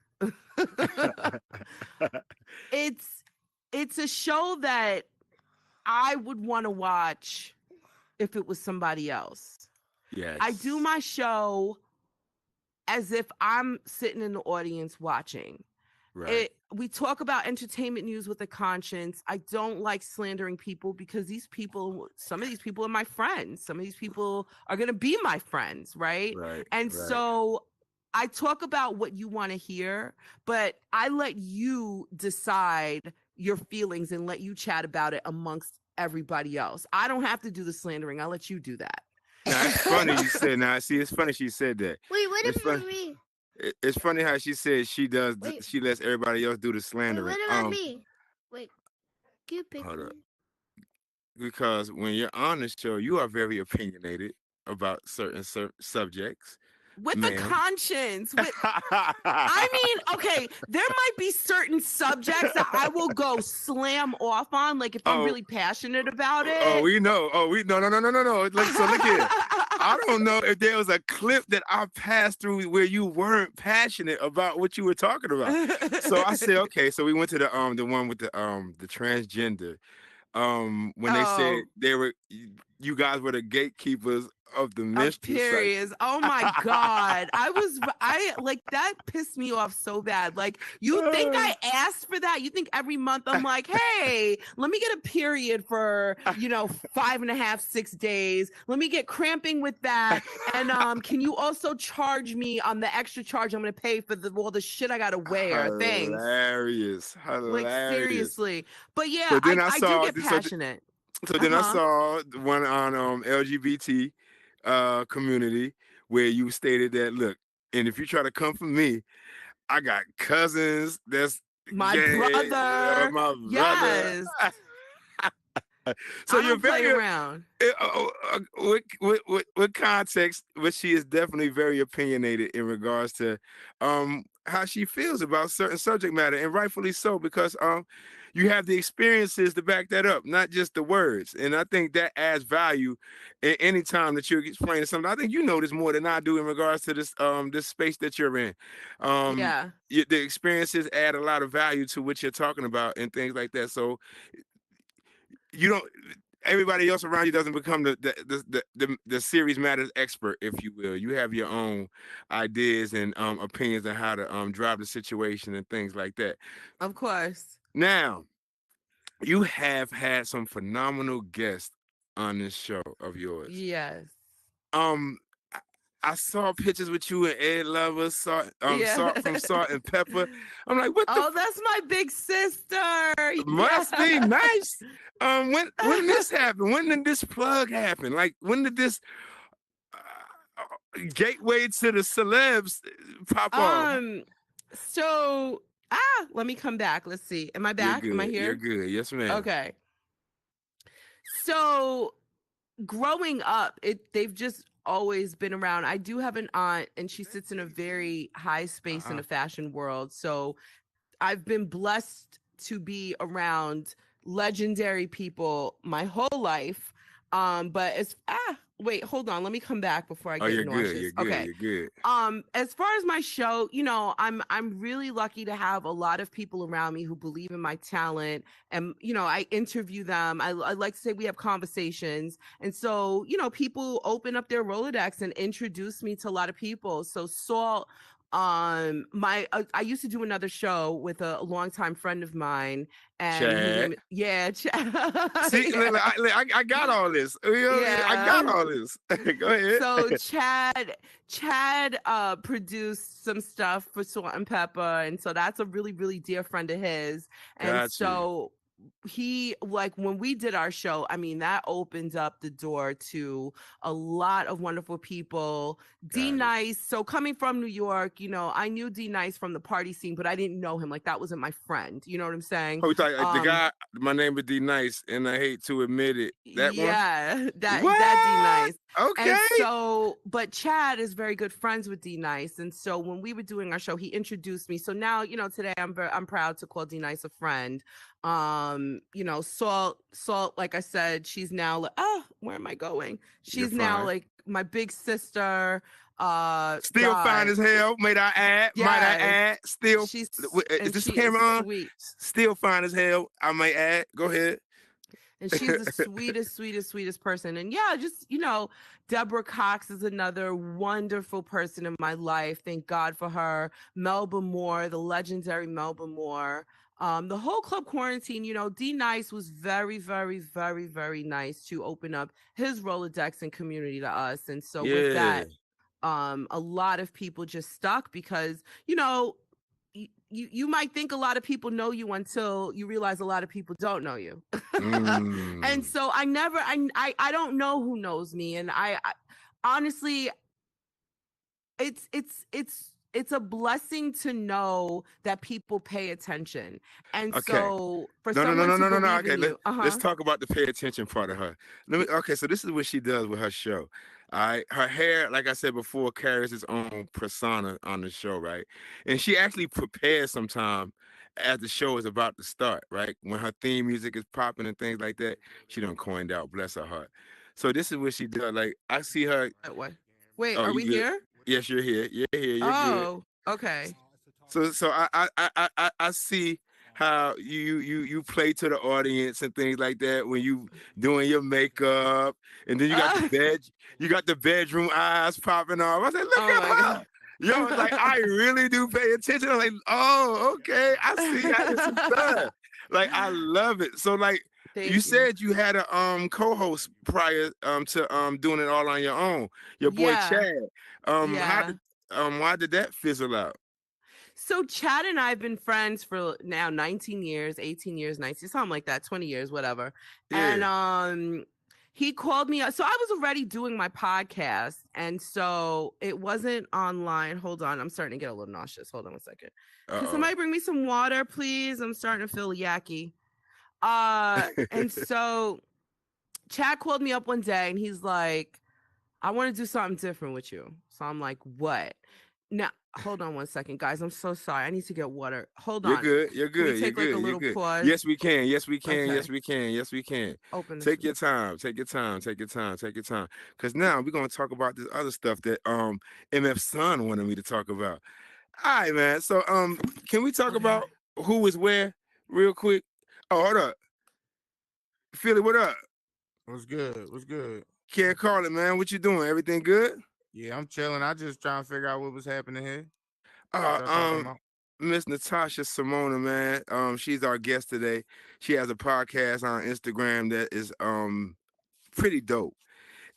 Speaker 2: it's it's a show that I would want to watch if it was somebody else. I do
Speaker 1: Yes,
Speaker 2: my show as if I'm sitting in the audience watching.
Speaker 1: right,
Speaker 2: We talk about entertainment news with a conscience. I don't like slandering people because some of these people are my friends. Some of these people are going to be my friends, right?
Speaker 1: right,
Speaker 2: And
Speaker 1: right,
Speaker 2: so I talk about what you want to hear, but I let you decide your feelings and let you chat about it amongst everybody else. I don't have to do the slandering. I'll let you do that.
Speaker 1: now it's funny you said. Now see, it's funny she said that.
Speaker 3: Wait, what
Speaker 1: It's funny.
Speaker 3: about me?
Speaker 1: It's funny how she said
Speaker 3: Wait,
Speaker 1: she lets everybody else do the
Speaker 3: wait,
Speaker 1: slandering.
Speaker 3: what about me? Wait, can you pick
Speaker 1: Hold up.
Speaker 3: me?
Speaker 1: Because when you're on the show, you are very opinionated about certain subjects,
Speaker 2: With a
Speaker 1: ma'am.
Speaker 2: conscience, I mean, okay, there might be certain subjects that I will go slam off on, like if I'm
Speaker 1: oh,
Speaker 2: really passionate about
Speaker 1: oh,
Speaker 2: it.
Speaker 1: we know. Oh, we no, no, no, no, no, no. Look, so look here. I don't know if there was a clip that I passed through where you weren't passionate about what you were talking about. So I said, okay. So we went to the one with the transgender. When they said
Speaker 2: Oh,
Speaker 1: they were, you guys were the gatekeepers of the
Speaker 2: of
Speaker 1: menstrual cycle.
Speaker 2: periods. Oh my God. I like that pissed me off so bad. Like, you think I asked for that? You think every month I'm like, hey, let me get a period for, 5.5, 6 days. Let me get cramping with that. And can you also charge me on the extra charge I'm gonna pay for all the shit I gotta wear? Thanks.
Speaker 1: Hilarious,
Speaker 2: Like
Speaker 1: hilarious.
Speaker 2: seriously. But yeah,
Speaker 1: So then I
Speaker 2: I do
Speaker 1: saw
Speaker 2: get passionate.
Speaker 1: so then I
Speaker 2: Uh-huh.
Speaker 1: saw the one on LGBT community where you stated that, look, and if you try to come for me, I got cousins that's
Speaker 2: My
Speaker 1: gay,
Speaker 2: brother.
Speaker 1: my brother.
Speaker 2: Yes.
Speaker 1: So
Speaker 2: I
Speaker 1: you're
Speaker 2: don't play
Speaker 1: very
Speaker 2: around.
Speaker 1: with context, but she is definitely very opinionated in regards to how she feels about certain subject matter, and rightfully so, because you have the experiences to back that up, not just the words. And I think that adds value any time that you're explaining something. I think you know this more than I do in regards to this space that you're in. Um,
Speaker 2: Yeah.
Speaker 1: the experiences add a lot of value to what you're talking about and things like that. So you don't. Everybody else around you doesn't become the series matters expert, if you will. You have your own ideas and opinions on how to drive the situation and things like that.
Speaker 2: Of course.
Speaker 1: Now, you have had some phenomenal guests on this show of yours.
Speaker 2: Yes.
Speaker 1: Um, I, I saw pictures with you and Ed Lover,
Speaker 2: Yeah.
Speaker 1: Salt from Salt and Pepper. I'm like, what the
Speaker 2: Oh, that's my big sister.
Speaker 1: must be
Speaker 2: Yeah.
Speaker 1: nice. When this happened? When did this plug happen? Like, when did this gateway to the celebs pop off?
Speaker 2: um, so let me come back. Let's see. Am I
Speaker 1: You're
Speaker 2: back? Am I
Speaker 1: good. You're
Speaker 2: here?
Speaker 1: good. Yes, ma'am.
Speaker 2: Okay. So growing up, they've just always been around. I do have an aunt and she sits in a very high space in the fashion world. So I've been blessed to be around legendary people my whole life. But it's wait, hold on. Let me come back before I
Speaker 1: Oh,
Speaker 2: get
Speaker 1: you're good.
Speaker 2: nauseous.
Speaker 1: You're good.
Speaker 2: Okay.
Speaker 1: You're good.
Speaker 2: As far as my show, I'm really lucky to have a lot of people around me who believe in my talent, and I interview them. I like to say we have conversations, and so people open up their Rolodex and introduce me to a lot of people. So Salt, my I used to do another show with a longtime friend of mine, and her
Speaker 1: Chad.
Speaker 2: name, yeah,
Speaker 1: See,
Speaker 2: yeah.
Speaker 1: I got all this. You know what I mean? I got
Speaker 2: Yeah.
Speaker 1: all this. Go ahead.
Speaker 2: So Chad produced some stuff for Salt and Pepper, and so that's a really, really dear friend of his. And
Speaker 1: Got you.
Speaker 2: so he, like, when we did our show, I mean, that opened up the door to a lot of wonderful people. D
Speaker 1: Got it.
Speaker 2: Nice. So coming from New York, I knew D Nice from the party scene, but I didn't know him. Like, that wasn't my friend. You know what I'm saying?
Speaker 1: Oh, we talking like the guy. My name is D Nice, and I hate to admit it. That one.
Speaker 2: Yeah, that D
Speaker 1: What?
Speaker 2: Nice. And
Speaker 1: Okay.
Speaker 2: so, but Chad is very good friends with D Nice, and so when we were doing our show, he introduced me. So now, today I'm proud to call D Nice a friend. Salt, like I said, she's now like, oh, where am I going?
Speaker 1: You're
Speaker 2: She's now
Speaker 1: fine.
Speaker 2: like my big sister.
Speaker 1: Still fine
Speaker 2: God,
Speaker 1: as hell. Might I add? Might I
Speaker 2: yes,
Speaker 1: add? Still. Is this
Speaker 2: she is
Speaker 1: camera on?
Speaker 2: sweet.
Speaker 1: Still fine as hell. I might add. Go ahead.
Speaker 2: And she's the sweetest, sweetest, sweetest person. And yeah, just, Deborah Cox is another wonderful person in my life. Thank God for her. Melba Moore, the legendary Melba Moore. The whole club quarantine, D Nice was very, very, very, very nice to open up his Rolodex and community to us. And so with
Speaker 1: Yeah.
Speaker 2: that, a lot of people just stuck because, you might think a lot of people know you until you realize a lot of people don't know you. And
Speaker 1: Mm.
Speaker 2: so I don't know who knows me, and I honestly, it's a blessing to know that people pay attention, and
Speaker 1: Okay.
Speaker 2: so for
Speaker 1: No, no, no,
Speaker 2: someone
Speaker 1: no,
Speaker 2: to
Speaker 1: no, no, no.
Speaker 2: believe
Speaker 1: Okay,
Speaker 2: in you,
Speaker 1: let's talk about the pay attention part of her. Okay, so this is what she does with her show. All right, her hair, like I said before, carries its own persona on the show, right? And she actually prepares sometime as the show is about to start, right? When her theme music is popping and things like that, she done coined out, bless her heart. So this is what she does. Like I see her.
Speaker 2: what? Wait,
Speaker 1: Oh,
Speaker 2: are
Speaker 1: you
Speaker 2: we
Speaker 1: good?
Speaker 2: here?
Speaker 1: Yes, you're here. You're here. You're good.
Speaker 2: Oh, okay.
Speaker 1: So I see how you play to the audience and things like that when you doing your makeup, and then you got the bedroom eyes popping off. I said, look
Speaker 2: Oh
Speaker 1: at
Speaker 2: my
Speaker 1: her. Yo, like I really do pay attention. I'm like, oh, okay, I see how this is done. Like I love it. So like you
Speaker 2: Thank you.
Speaker 1: said you had a co-host prior to doing it all on your own. Your boy
Speaker 2: Yeah,
Speaker 1: Chad. How
Speaker 2: yeah.
Speaker 1: did why did that fizzle out?
Speaker 2: So Chad and I have been friends for now 19 years, 18 years, 19, something like that, 20 years, whatever. And
Speaker 1: Yeah.
Speaker 2: he called me up. So I was already doing my podcast. And so it wasn't online. Hold on. I'm starting to get a little nauseous. Hold on a second. Can
Speaker 1: Uh-oh.
Speaker 2: somebody bring me some water, please? I'm starting to feel yucky. And so Chad called me up one day and he's like, I want to do something different with you. So I'm like, what? Now, hold on one second, guys. I'm so sorry. I need to get water. Hold
Speaker 1: You're
Speaker 2: on.
Speaker 1: good. You're
Speaker 2: Can we
Speaker 1: good. You're
Speaker 2: take like a
Speaker 1: good. You're
Speaker 2: little
Speaker 1: good.
Speaker 2: pause?
Speaker 1: Yes, we can. Yes, we can. Yes,
Speaker 2: Okay.
Speaker 1: we can. Yes, we can.
Speaker 2: Open this.
Speaker 1: Take your time. Take your time. Take your time. Take your time. Because now we're gonna talk about this other stuff that MF Son wanted me to talk about. All right, man. So can we talk
Speaker 2: Okay.
Speaker 1: about who is where real quick? Oh, hold up. Philly, what up?
Speaker 4: What's good? What's good?
Speaker 1: Can't call it, man. What you doing? Everything good?
Speaker 4: Yeah, I'm chilling. I just trying to figure out what was happening here. What
Speaker 1: Uh,
Speaker 4: y'all talking
Speaker 1: um,
Speaker 4: about?
Speaker 1: Miss Natasha Simona, man. She's our guest today. She has a podcast on Instagram that is pretty dope.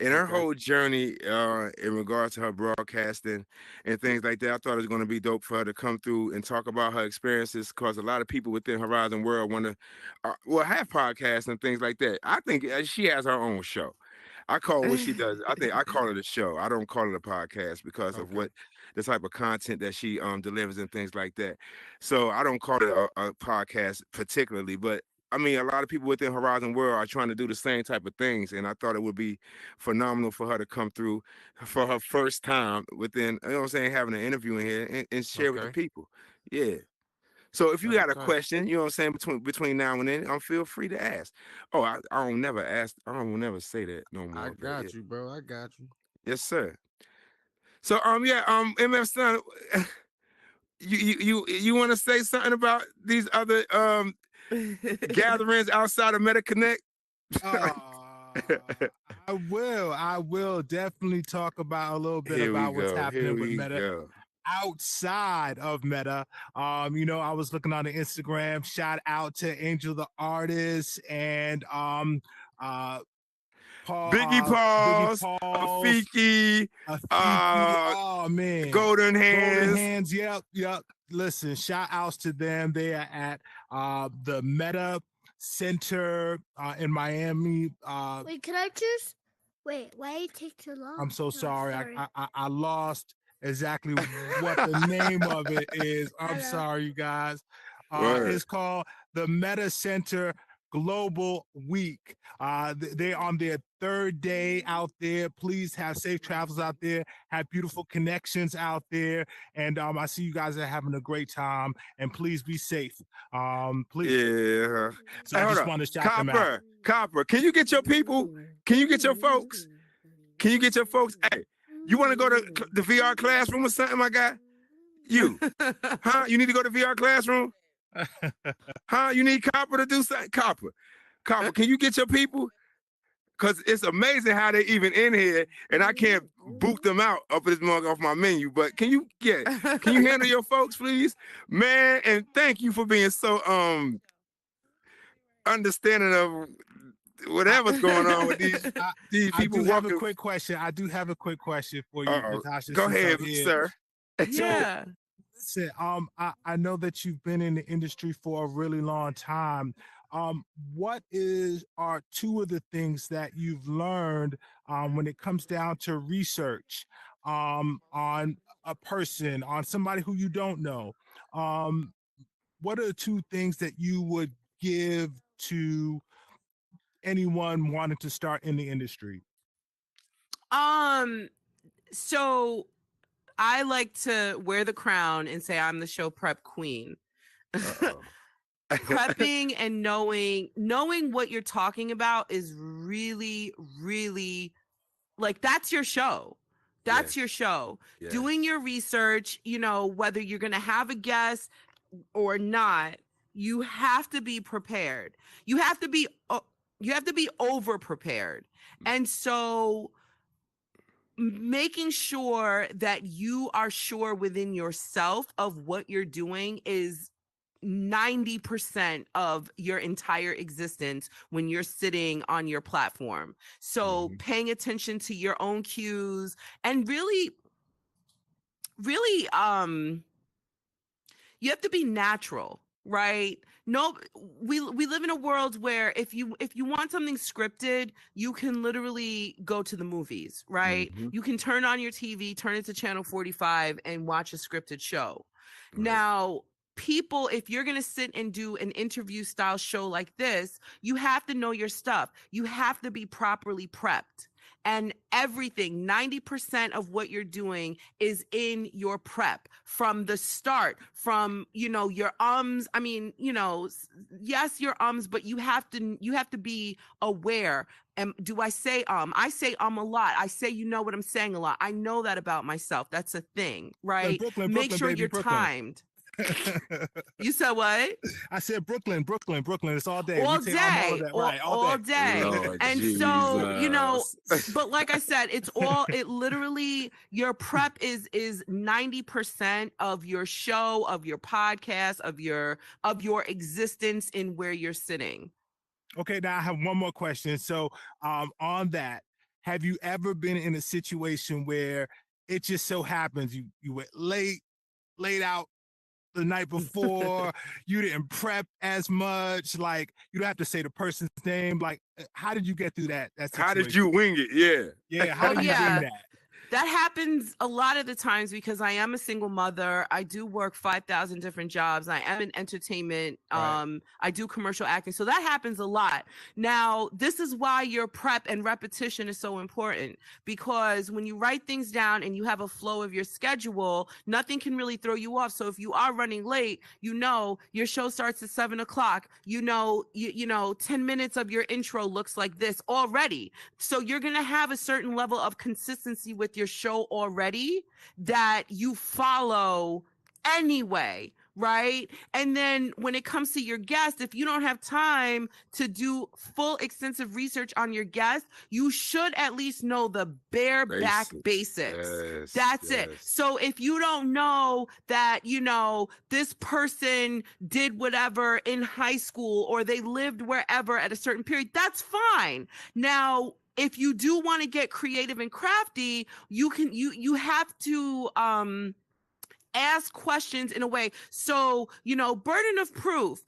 Speaker 1: And her
Speaker 4: Okay.
Speaker 1: whole journey in regards to her broadcasting and things like that, I thought it was going to be dope for her to come through and talk about her experiences, because a lot of people within Horizon World want to, have podcasts and things like that. I think she has her own show. I call what she does. I think I call it a show. I don't call it a podcast because of
Speaker 4: Okay.
Speaker 1: what the type of content that she delivers and things like that. So I don't call it a podcast particularly, but I mean, a lot of people within Horizon World are trying to do the same type of things, and I thought it would be phenomenal for her to come through for her first time within, you know what I'm saying, having an interview in here and share with the
Speaker 4: Okay.
Speaker 1: people. Yeah. So if you
Speaker 4: That's
Speaker 1: got a
Speaker 4: tight.
Speaker 1: question, you know what I'm saying, between now and then, feel free to ask. Oh, I don't never ask. I don't never say that no
Speaker 4: I
Speaker 1: more. But yeah,
Speaker 4: got you, bro. I got you.
Speaker 1: yes, sir. So MF Son, you want to say something about these other gatherings outside of MetaConnect?
Speaker 5: Uh, I will. I will definitely talk about a little bit
Speaker 1: Here we
Speaker 5: about what's
Speaker 1: go. Here
Speaker 5: happening with
Speaker 1: we
Speaker 5: Meta
Speaker 1: go.
Speaker 5: outside of Meta. I was looking on the Instagram. Shout out to Angel the artist and Paul,
Speaker 1: Biggie
Speaker 5: Biggie
Speaker 1: Paws,
Speaker 5: Pauls,
Speaker 1: Afiki,
Speaker 5: Afiki. Oh man,
Speaker 1: Golden
Speaker 5: Golden
Speaker 1: Hands.
Speaker 5: Hands. Yep. Listen, shout outs to them. They are at the Meta Center in Miami.
Speaker 3: Wait, can I choose? Wait, why it take so long?
Speaker 5: I'm so
Speaker 3: Oh,
Speaker 5: sorry.
Speaker 3: sorry.
Speaker 5: I lost exactly what the name of it is. I'm
Speaker 3: Hello.
Speaker 5: sorry, you guys.
Speaker 1: Word.
Speaker 5: It's called the Meta Center Global Week. They're on their third day out there. Please have safe travels out there. Have beautiful connections out there. And I see you guys are having a great time. And please be safe. Please.
Speaker 1: Yeah.
Speaker 5: So
Speaker 1: Hey,
Speaker 5: I
Speaker 1: hold
Speaker 5: just
Speaker 1: up.
Speaker 5: want to shout them out.
Speaker 1: Copper, can you get your people? Can you get your folks? Can you get your folks? Hey, you want to go to the VR classroom or something, my guy? You, huh? You need to go to VR classroom? Huh? You need Copper to do something? Copper, can you get your people? Because it's amazing how they even in here, and I can't boot them out up this mug off my menu. But can you handle your folks, please? Man, and thank you for being so understanding of whatever's going on with these
Speaker 5: I
Speaker 1: people
Speaker 5: do have a
Speaker 1: walking.
Speaker 5: quick question. I do have a quick question for you, Natasha.
Speaker 1: Go
Speaker 5: since I'm
Speaker 1: ahead,
Speaker 5: here.
Speaker 1: sir.
Speaker 2: Yeah.
Speaker 5: Listen, I know that you've been in the industry for a really long time. What are two of the things that you've learned when it comes down to research on a person, on somebody who you don't know? What are the two things that you would give to anyone wanting to start in the industry?
Speaker 2: So I like to wear the crown and say I'm the show prep queen. Prepping and knowing what you're talking about is really, really, like, that's your show. That's your show.
Speaker 1: Yes.
Speaker 2: Doing your research, whether you're going to have a guest or not, you have to be prepared. You have to be over prepared. And so making sure that you are sure within yourself of what you're doing is 90% of your entire existence when you're sitting on your platform. So paying attention to your own cues and really you have to be natural, right? No, we live in a world where if you want something scripted, you can literally go to the movies, right? You can turn on your TV, turn it to channel 45 and watch a scripted show.
Speaker 1: Right.
Speaker 2: Now, people, if you're going to sit and do an interview style show like this, you have to know your stuff. You have to be properly prepped. And everything, 90% of what you're doing is in your prep from the start, from, your I mean, yes, your but you have to be aware. And do I say I say a lot. I say, what I'm saying a lot. I know that about myself. That's a thing, right?
Speaker 5: Brooklyn,
Speaker 2: Make sure
Speaker 5: baby,
Speaker 2: you're
Speaker 5: Brooklyn.
Speaker 2: timed. You said what?
Speaker 5: I said Brooklyn. It's all day.
Speaker 2: All
Speaker 5: We take all of
Speaker 2: day,
Speaker 5: that, right? All
Speaker 2: all
Speaker 5: day.
Speaker 2: day.
Speaker 1: Lord
Speaker 2: And so,
Speaker 1: Jesus.
Speaker 2: but like I said, it literally, your prep is 90% of your show, of your podcast, of your existence in where you're sitting.
Speaker 5: Okay, now I have one more question. So, on that, have you ever been in a situation where it just so happens you went laid out the night before, you didn't prep as much, like you don't have to say the person's name. Like, how did you get through that
Speaker 1: How did
Speaker 5: situation?
Speaker 1: you wing it? Yeah.
Speaker 5: Yeah, how
Speaker 2: Oh,
Speaker 5: do you
Speaker 2: yeah.
Speaker 5: wing that?
Speaker 2: That happens a lot of the times because I am a single mother. I do work 5,000 different jobs. I am in entertainment.
Speaker 5: Right.
Speaker 2: I do commercial acting. So that happens a lot. Now, this is why your prep and repetition is so important, because when you write things down and you have a flow of your schedule, nothing can really throw you off. So if you are running late, you know your show starts at 7 o'clock. You know 10 minutes of your intro looks like this already. So you're going to have a certain level of consistency with your show already that you follow anyway, right? And then when it comes to your guest, if you don't have time to do full extensive research on your guest, you should at least know the bareback basics.
Speaker 1: Yes,
Speaker 2: That's it.
Speaker 1: yes.
Speaker 2: So if you don't know that, this person did whatever in high school or they lived wherever at a certain period, that's fine. Now, if you do want to get creative and crafty, you have to ask questions in a way. So, burden of proof,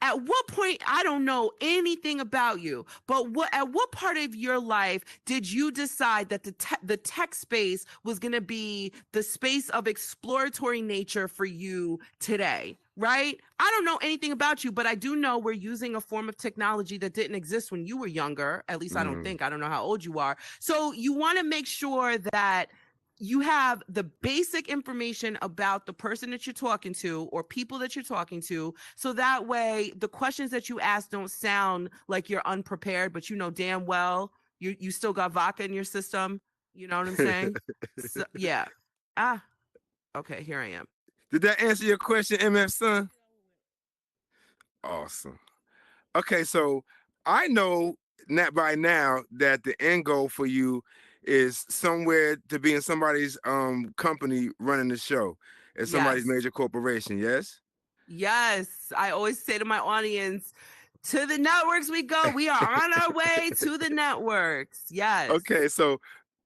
Speaker 2: at what point, I don't know anything about you, but at what part of your life did you decide that the tech space was going to be the space of exploratory nature for you today? Right? I don't know anything about you, but I do know we're using a form of technology that didn't exist when you were younger. At least I don't think. I don't know how old you are. So you want to make sure that you have the basic information about the person that you're talking to or people that you're talking to. So that way the questions that you ask don't sound like you're unprepared, but you know damn well you still got vodka in your system. You know what I'm saying? So, yeah. Okay, here I am.
Speaker 1: Did that answer your question, MF Son? Awesome. Okay, so I know by now that the end goal for you is somewhere to be in somebody's company running the show at somebody's
Speaker 2: Yes.
Speaker 1: major corporation. Yes.
Speaker 2: Yes. I always say to my audience, to the networks we go. We are on our way to the networks. Yes.
Speaker 1: Okay, so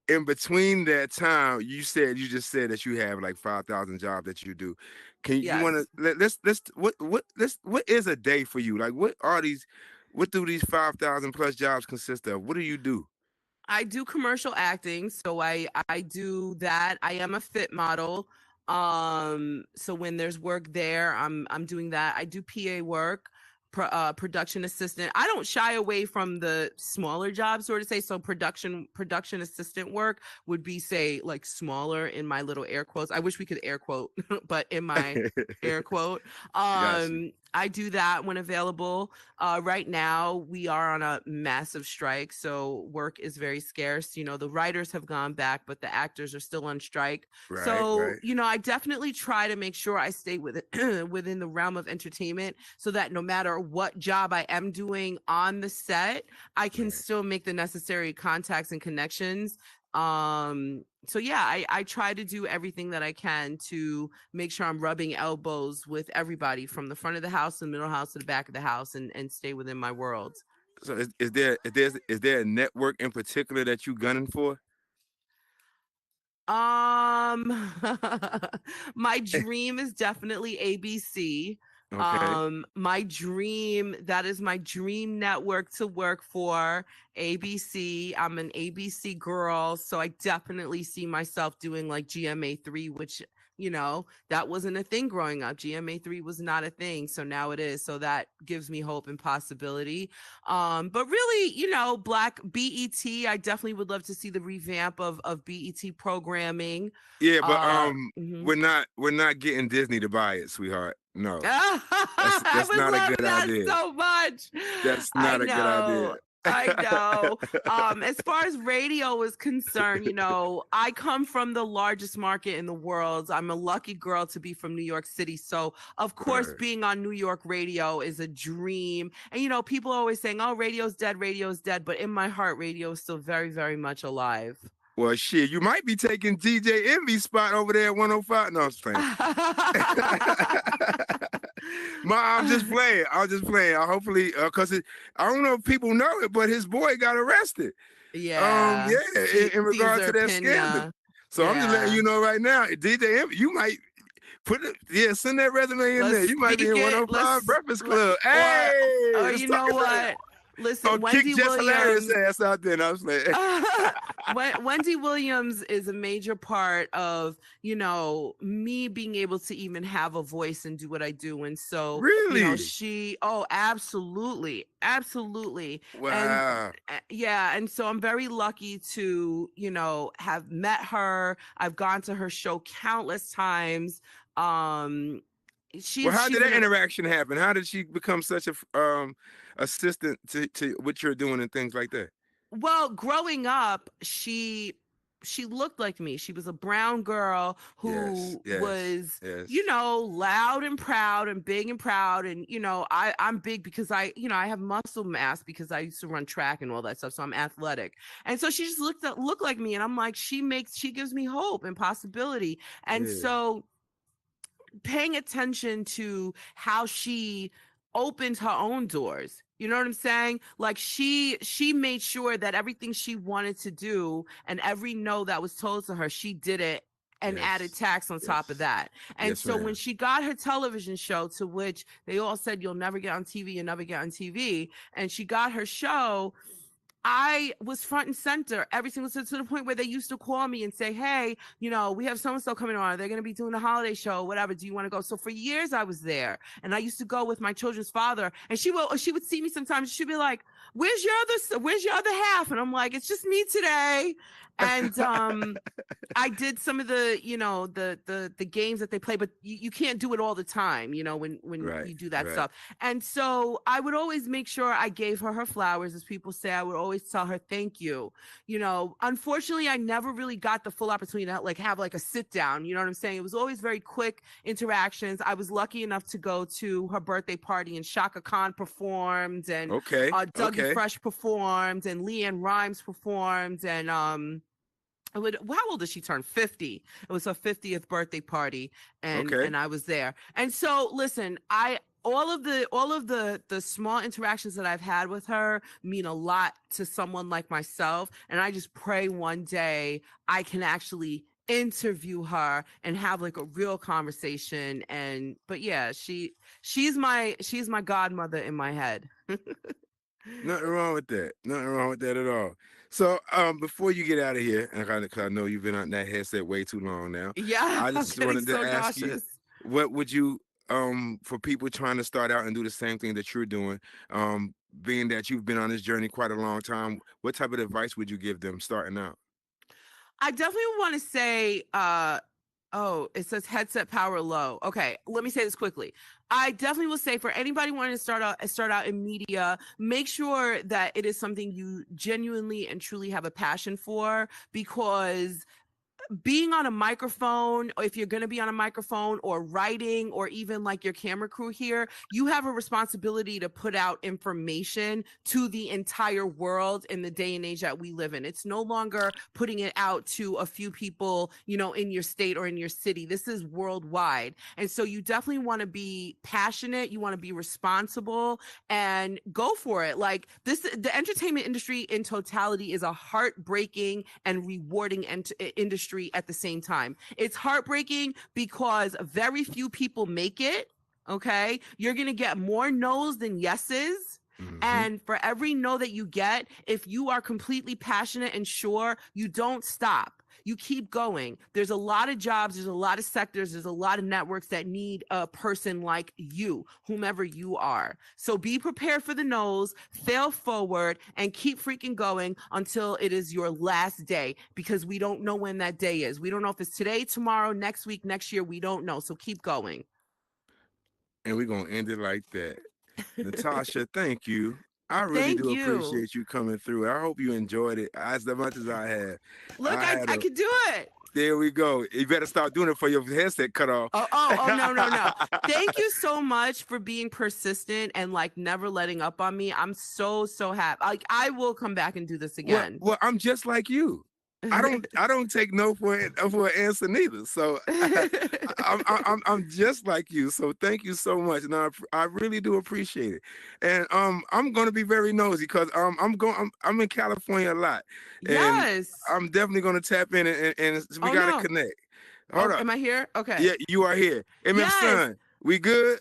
Speaker 1: in between that time, you just said that you have like 5,000 jobs that you do. Can you
Speaker 2: Yes.
Speaker 1: want to what is a day for you? Like what do these 5,000 plus jobs consist of? What do you do?
Speaker 2: I do commercial acting, so I do that. I am a fit model. So when there's work there, I'm doing that. I do PA work, production assistant. I don't shy away from the smaller jobs, sort of say. So production assistant work would be, say, like smaller in my little air quotes. I wish we could air quote, but in my air quote.
Speaker 1: Gotcha.
Speaker 2: I do that when available. Right now, we are on a massive strike, so work is very scarce. The writers have gone back, but the actors are still on strike.
Speaker 1: Right,
Speaker 2: So,
Speaker 1: right.
Speaker 2: I definitely try to make sure I stay within the realm of entertainment, so that no matter what job I am doing on the set, I can still make the necessary contacts and connections. So yeah, I try to do everything that I can to make sure I'm rubbing elbows with everybody from the front of the house, the middle house, to the back of the house, and stay within my world.
Speaker 1: So is there a network in particular that you gunning for?
Speaker 2: My dream is definitely ABC.
Speaker 1: Okay.
Speaker 2: That is my dream network to work for, ABC. I'm an ABC girl, so I definitely see myself doing like GMA3, which that wasn't a thing growing up. GMA3 was not a thing, so now it is. So that gives me hope and possibility. But really, Black BET, I definitely would love to see the revamp of BET programming.
Speaker 1: Yeah, but
Speaker 2: Mhm.
Speaker 1: we're not getting Disney to buy it, sweetheart. No.
Speaker 2: I
Speaker 1: That's
Speaker 2: would
Speaker 1: not a
Speaker 2: love
Speaker 1: good
Speaker 2: that
Speaker 1: idea.
Speaker 2: so much.
Speaker 1: That's
Speaker 2: I
Speaker 1: not a good idea.
Speaker 2: know. I know. As far as radio is concerned, I come from the largest market in the world. I'm a lucky girl to be from New York City. So, of course,
Speaker 1: Word.
Speaker 2: being on New York radio is a dream. And, people are always saying, oh, radio's dead, radio's dead. But in my heart, radio is still very, very much alive.
Speaker 1: Well, shit, you might be taking DJ Envy's spot over there at 105. No, I'm just playing. I'm just playing. Hopefully, because I don't know if people know it, but his boy got arrested.
Speaker 2: Yeah.
Speaker 1: In regard to that scandal. So I'm just letting you know right now, DJ Envy, you might send that resume in there. You might be in 105 Breakfast Club. Hey,
Speaker 2: or you know what? Listen, Wendy
Speaker 1: kick Jess
Speaker 2: Williams.
Speaker 1: Hilarious ass out there. And I was like,
Speaker 2: Wendy Williams is a major part of, me being able to even have a voice and do what I do. And so,
Speaker 1: really,
Speaker 2: absolutely, absolutely.
Speaker 1: Wow.
Speaker 2: And so I'm very lucky to, have met her. I've gone to her show countless times.
Speaker 1: How did that interaction happen? How did she become such a assistant to what you're doing and things like that?
Speaker 2: Well, growing up, she looked like me. She was a brown girl who was, loud and proud and big and proud. And, I'm big because I have muscle mass because I used to run track and all that stuff. So I'm athletic. And so she just looked like me. And I'm like, she gives me hope and possibility. And so paying attention to how she opened her own doors. You know what I'm saying? Like she made sure that everything she wanted to do and every no that was told to her, she did it and added tax on top of that. And so when she got her television show, to which they all said, you'll never get on TV, you'll never get on TV. And she got her show, I was front and center every single time, to the point where they used to call me and say, hey, we have so-and-so coming on. They're going to be doing a holiday show, whatever. Do you want to go? So for years I was there, and I used to go with my children's father, and she would see me sometimes. She'd be like, where's your other half? And I'm like, it's just me today. And I did some of the, the games that they play, but you can't do it all the time, when you do that stuff. And so I would always make sure I gave her flowers, as people say. I would always tell her, thank you. Unfortunately, I never really got the full opportunity to have a sit down. You know what I'm saying? It was always very quick interactions. I was lucky enough to go to her birthday party, and Shaka Khan performed, and Dougie Fresh performed, and Leanne Rimes performed, and how old did she turn? 50. It was her 50th birthday party, and I was there. And so, listen, all of the small interactions that I've had with her mean a lot to someone like myself. And I just pray one day I can actually interview her and have a real conversation. But yeah, she's my godmother in my head.
Speaker 1: Nothing wrong with that. Nothing wrong with that at all. So before you get out of here, and I know you've been on that headset way too long now.
Speaker 2: Yeah,
Speaker 1: I just wanted to ask you, what would you for people trying to start out and do the same thing that you're doing, being that you've been on this journey quite a long time, what type of advice would you give them starting out?
Speaker 2: I definitely want to say, it says headset power low. Okay, let me say this quickly. I definitely will say, for anybody wanting to start out in media, make sure that it is something you genuinely and truly have a passion for, because being on a microphone, or if you're going to be on a microphone, or writing, or even your camera crew here, you have a responsibility to put out information to the entire world in the day and age that we live in. It's no longer putting it out to a few people, in your state or in your city. This is worldwide. And so you definitely want to be passionate. You want to be responsible and go for it. The entertainment industry in totality is a heartbreaking and rewarding industry at the same time. It's heartbreaking because very few people make it. Okay. You're going to get more no's than yeses. Mm-hmm. And for every no that you get, if you are completely passionate and sure, you don't stop. You keep going. There's a lot of jobs. There's a lot of sectors. There's a lot of networks that need a person like you, whomever you are. So be prepared for the no's, fail forward, and keep freaking going until it is your last day, because we don't know when that day is. We don't know if it's today, tomorrow, next week, next year. We don't know. So keep going.
Speaker 1: And we're going to end it like that. Natasha, thank you. I really
Speaker 2: Thank
Speaker 1: do
Speaker 2: you.
Speaker 1: appreciate you coming through. I hope you enjoyed it as much as I have.
Speaker 2: Look, I could do it.
Speaker 1: There we go. You better start doing it for your headset cut off.
Speaker 2: Oh, no. Thank you so much for being persistent and like never letting up on me. I'm so happy. Like I will come back and do this again.
Speaker 1: Well, I'm just like you. I don't take no for an answer neither. So I'm just like you. So thank you so much, and I really do appreciate it. And I'm gonna be very nosy because I'm in California a lot. And
Speaker 2: Yes.
Speaker 1: I'm definitely gonna tap in and we gotta connect. Hold up.
Speaker 2: Am I here? Okay.
Speaker 1: Yeah, you are here. Hey, my son, we good?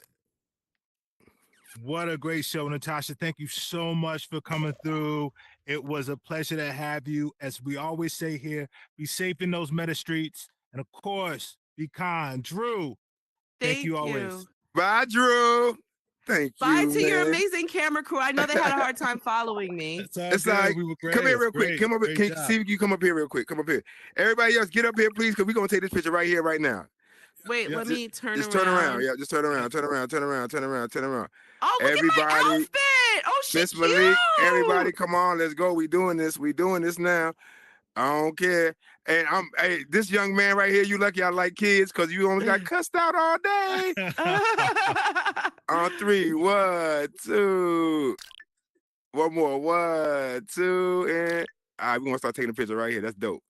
Speaker 5: What a great show, Natasha. Thank you so much for coming through. It was a pleasure to have you. As we always say here, be safe in those meta streets. And of course, be kind. Drew, thank you always.
Speaker 1: Bye, Drew. Thank you.
Speaker 2: Bye to your amazing camera crew. I know they had a hard time following me.
Speaker 5: It's all good. We were great.
Speaker 1: Come here real quick. Come up.
Speaker 5: Can
Speaker 1: you see if you come up here real quick? Come up here. Everybody else, get up here, please, because we're going to take this picture right here, right now.
Speaker 2: Wait, let me turn around.
Speaker 1: Just turn around. Yeah, just turn around. Turn around.
Speaker 2: Oh, look at my outfit. Oh, she's cute. Malik,
Speaker 1: everybody, come on. Let's go. We doing this now. I don't care. And hey, this young man right here, you lucky I like kids because you almost got cussed out all day. On 3, 1, 2. One more. 1, 2, and all right, we're gonna start taking a picture right here. That's dope.